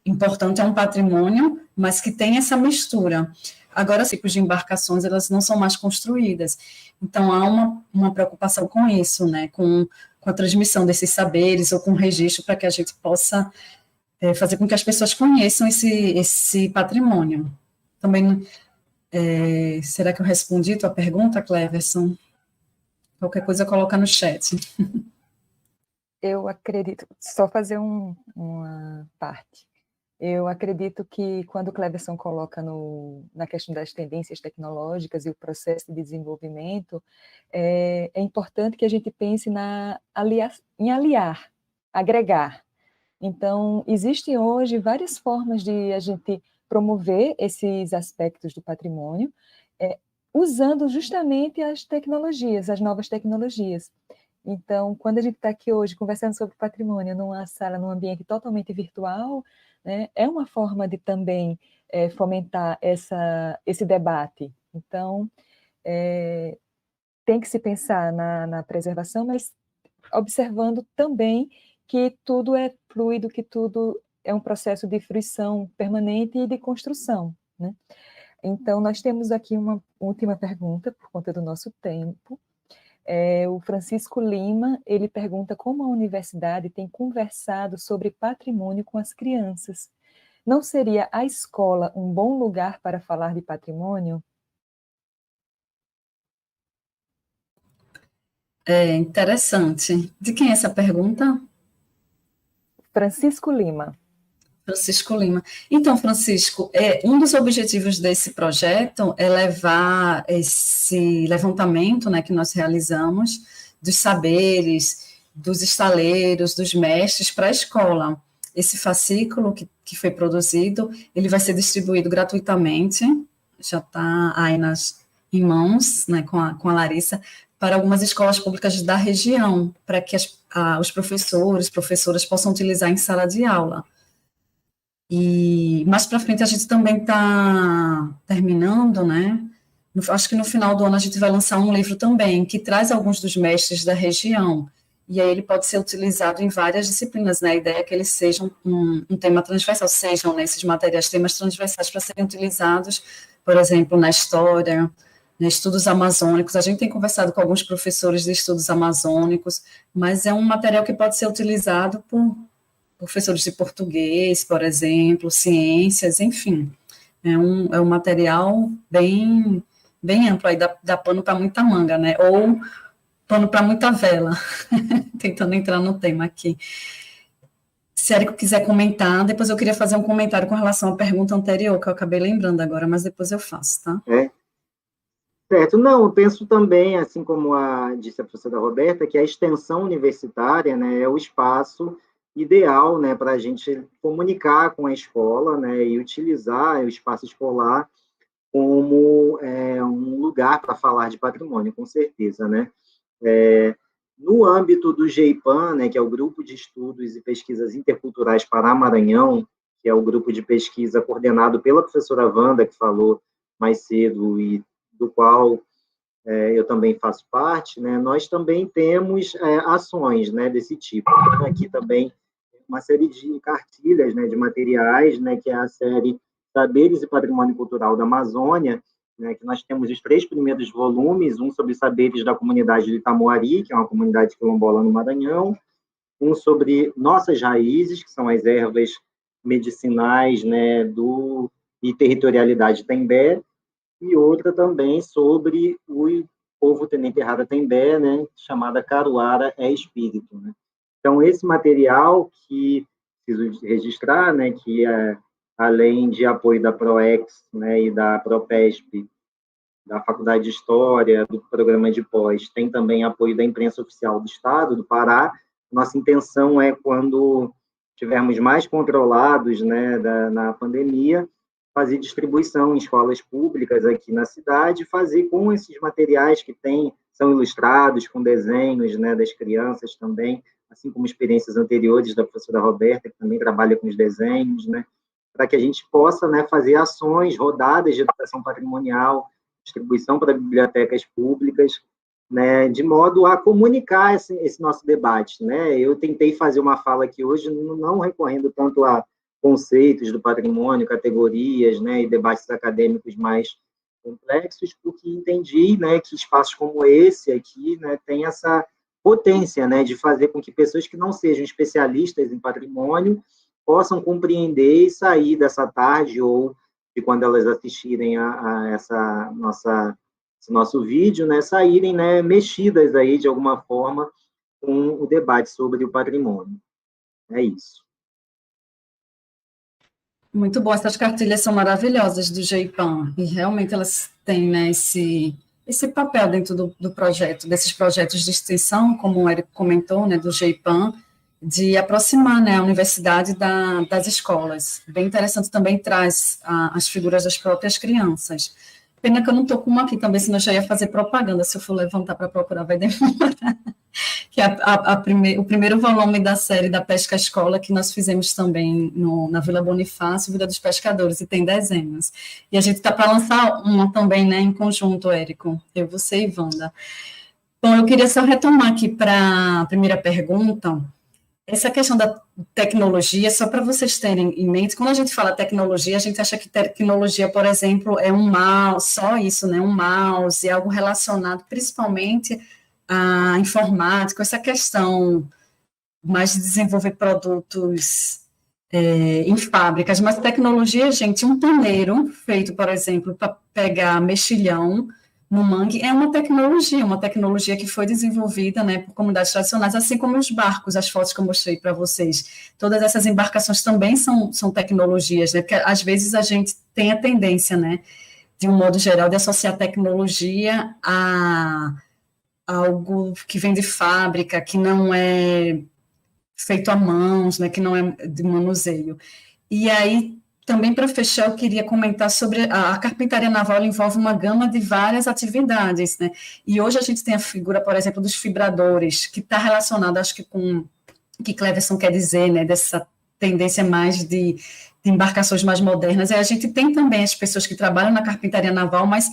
Speaker 5: importante, é um patrimônio, mas que tem essa mistura. Agora, os tipos de embarcações, elas não são mais construídas. Então, há uma preocupação com isso, né, com a transmissão desses saberes ou com o registro para que a gente possa fazer com que as pessoas conheçam esse patrimônio. Também, será que eu respondi a tua pergunta, Cleverson? Qualquer coisa, coloca no chat.
Speaker 1: Eu acredito, só fazer uma parte. Eu acredito que quando o Cleverson coloca na questão das tendências tecnológicas e o processo de desenvolvimento, é importante que a gente pense em aliar, agregar. Então, existem hoje várias formas de a gente promover esses aspectos do patrimônio, usando justamente as tecnologias, as novas tecnologias. Então, quando a gente está aqui hoje conversando sobre patrimônio numa sala, num ambiente totalmente virtual, né, é uma forma de também fomentar esse debate. Então, tem que se pensar na preservação, mas observando também que tudo é fluido, que tudo é um processo de fruição permanente e de construção, né? Então, nós temos aqui uma última pergunta, por conta do nosso tempo. O Francisco Lima, ele pergunta como a universidade tem conversado sobre patrimônio com as crianças. Não seria a escola um bom lugar para falar de patrimônio?
Speaker 5: Interessante. De quem é essa pergunta?
Speaker 1: Francisco Lima.
Speaker 5: Francisco Lima. Então, Francisco, um dos objetivos desse projeto é levar esse levantamento, né, que nós realizamos dos saberes, dos estaleiros, dos mestres para a escola. Esse fascículo que foi produzido, ele vai ser distribuído gratuitamente, já está aí em mãos, né, com a Larissa, para algumas escolas públicas da região, para que os professores, professoras possam utilizar em sala de aula. E mais para frente a gente também está terminando, né? Acho que no final do ano a gente vai lançar um livro também, que traz alguns dos mestres da região, e aí ele pode ser utilizado em várias disciplinas, né? A ideia é que eles sejam um tema transversal, sejam, né, esses materiais temas transversais para serem utilizados, por exemplo, na história, né, estudos amazônicos. A gente tem conversado com alguns professores de estudos amazônicos, mas é um material que pode ser utilizado por professores de português, por exemplo, ciências, enfim. É um material bem amplo, aí dá pano para muita manga, né? Ou pano para muita vela, tentando entrar no tema aqui. Se Érico quiser comentar, depois eu queria fazer um comentário com relação à pergunta anterior, que eu acabei lembrando agora, mas depois eu faço, tá?
Speaker 4: Certo. Não, eu penso também, assim como disse a professora Roberta, que a extensão universitária, né, é o espaço ideal, né, para a gente comunicar com a escola, né, e utilizar o espaço escolar como um lugar para falar de patrimônio, com certeza, né. No âmbito do GEIPAM, né, que é o Grupo de Estudos e Pesquisas Interculturais para Maranhão, que é o grupo de pesquisa coordenado pela professora Wanda, que falou mais cedo, e do qual eu também faço parte, né, nós também temos ações, né, desse tipo. Aqui também uma série de cartilhas, né, de materiais, né, que é a série Saberes e Patrimônio Cultural da Amazônia, né, que nós temos os 3 primeiros volumes, um sobre saberes da comunidade de Itamoari, que é uma comunidade quilombola no Maranhão, um sobre nossas raízes, que são as ervas medicinais, né, e territorialidade Tembé, e outra também sobre o povo Tenente-Rara Tembé, né, chamada Caruara é Espírito, né. Então, esse material que preciso registrar, né, que além de apoio da PROEX, né, e da PROPESP, da Faculdade de História, do Programa de Pós, tem também apoio da Imprensa Oficial do Estado do Pará. Nossa intenção é, quando estivermos mais controlados, né, na pandemia, fazer distribuição em escolas públicas aqui na cidade, fazer com esses materiais que são ilustrados, com desenhos, né, das crianças também, assim como experiências anteriores da professora Roberta, que também trabalha com os desenhos, né, para que a gente possa, né, fazer ações, rodadas de educação patrimonial, distribuição para bibliotecas públicas, né, de modo a comunicar esse nosso debate, né. Eu tentei fazer uma fala aqui hoje, não recorrendo tanto a conceitos do patrimônio, categorias, né, e debates acadêmicos mais complexos, porque entendi, né, que espaços como esse aqui, né, tem essa potência, né, de fazer com que pessoas que não sejam especialistas em patrimônio possam compreender e sair dessa tarde, ou de quando elas assistirem a esse nosso vídeo, né, saírem, né, mexidas aí, de alguma forma, com o debate sobre o patrimônio. É isso.
Speaker 5: Muito bom, essas cartilhas são maravilhosas do GEIPAM, e realmente elas têm, né, esse papel dentro do projeto, desses projetos de extensão, como o Érico comentou, né, do GEIPAM, de aproximar, né, a universidade das escolas. Bem interessante, também traz as figuras das próprias crianças. Pena que eu não estou com uma aqui também, senão eu já ia fazer propaganda, se eu for levantar para procurar vai demorar. Que é o primeiro volume da série da Pesca Escola, que nós fizemos também na Vila Bonifácio, Vila dos Pescadores, e tem desenhos. E a gente está para lançar uma também, né, em conjunto, Érico, eu, você e Wanda. Bom, eu queria só retomar aqui para a primeira pergunta. Essa questão da tecnologia, só para vocês terem em mente, quando a gente fala tecnologia, a gente acha que tecnologia, por exemplo, é um mouse, só isso, né, um mouse, algo relacionado principalmente à informática, essa questão mais de desenvolver produtos em fábricas, mas tecnologia, gente, um torneiro feito, por exemplo, para pegar mexilhão, no mangue, é uma tecnologia que foi desenvolvida, né, por comunidades tradicionais, assim como os barcos, as fotos que eu mostrei para vocês. Todas essas embarcações também são tecnologias, né, porque às vezes a gente tem a tendência, né, de um modo geral, de associar tecnologia a algo que vem de fábrica, que não é feito à mãos, né, que não é de manuseio. E aí, também para fechar, eu queria comentar sobre a carpintaria naval. Ela envolve uma gama de várias atividades, né? E hoje a gente tem a figura, por exemplo, dos fibradores, que está relacionada, acho que com o que Cleverson quer dizer, né? Dessa tendência mais de embarcações mais modernas. E a gente tem também as pessoas que trabalham na carpintaria naval, mas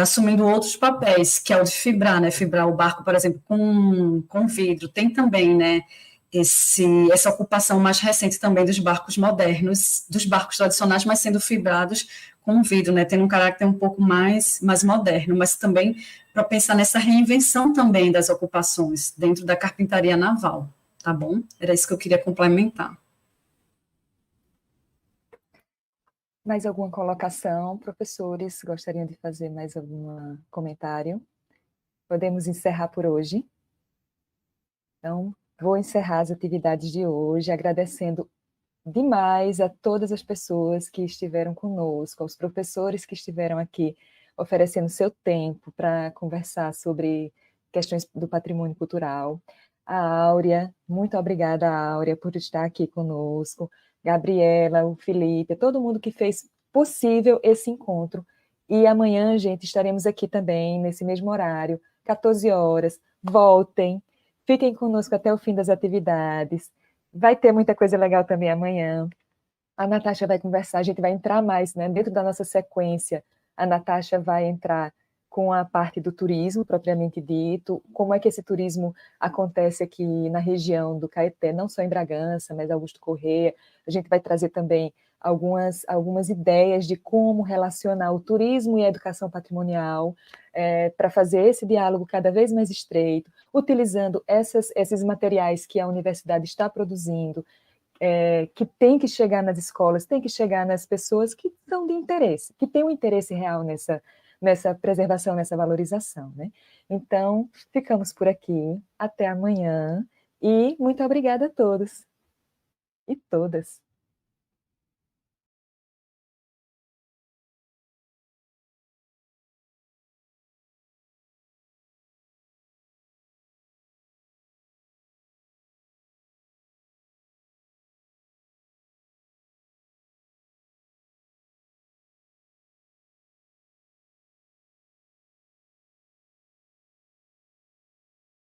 Speaker 5: assumindo outros papéis, que é o de fibrar, né? Fibrar o barco, por exemplo, com vidro. Tem também, né? Essa ocupação mais recente também dos barcos modernos, dos barcos tradicionais, mas sendo fibrados com vidro, né, tendo um caráter um pouco mais moderno, mas também para pensar nessa reinvenção também das ocupações dentro da carpintaria naval, tá bom? Era isso que eu queria complementar.
Speaker 1: Mais alguma colocação? Professores, gostariam de fazer mais algum comentário? Podemos encerrar por hoje? Então, vou encerrar as atividades de hoje, agradecendo demais a todas as pessoas que estiveram conosco, aos professores que estiveram aqui oferecendo seu tempo para conversar sobre questões do patrimônio cultural. A Áurea, muito obrigada, Áurea, por estar aqui conosco. Gabriela, o Felipe, todo mundo que fez possível esse encontro. E amanhã, gente, estaremos aqui também, nesse mesmo horário, 14 horas. Voltem, fiquem conosco até o fim das atividades. Vai ter muita coisa legal também amanhã. A Natasha vai conversar, a gente vai entrar mais, né? Dentro da nossa sequência, a Natasha vai entrar com a parte do turismo, propriamente dito, como é que esse turismo acontece aqui na região do Caeté, não só em Bragança, mas Augusto Corrêa. A gente vai trazer também algumas ideias de como relacionar o turismo e a educação patrimonial para fazer esse diálogo cada vez mais estreito, utilizando esses materiais que a universidade está produzindo, que tem que chegar nas escolas, tem que chegar nas pessoas que são de interesse, que têm um interesse real nessa preservação, nessa valorização, né? Então, ficamos por aqui, até amanhã, e muito obrigada a todos e todas.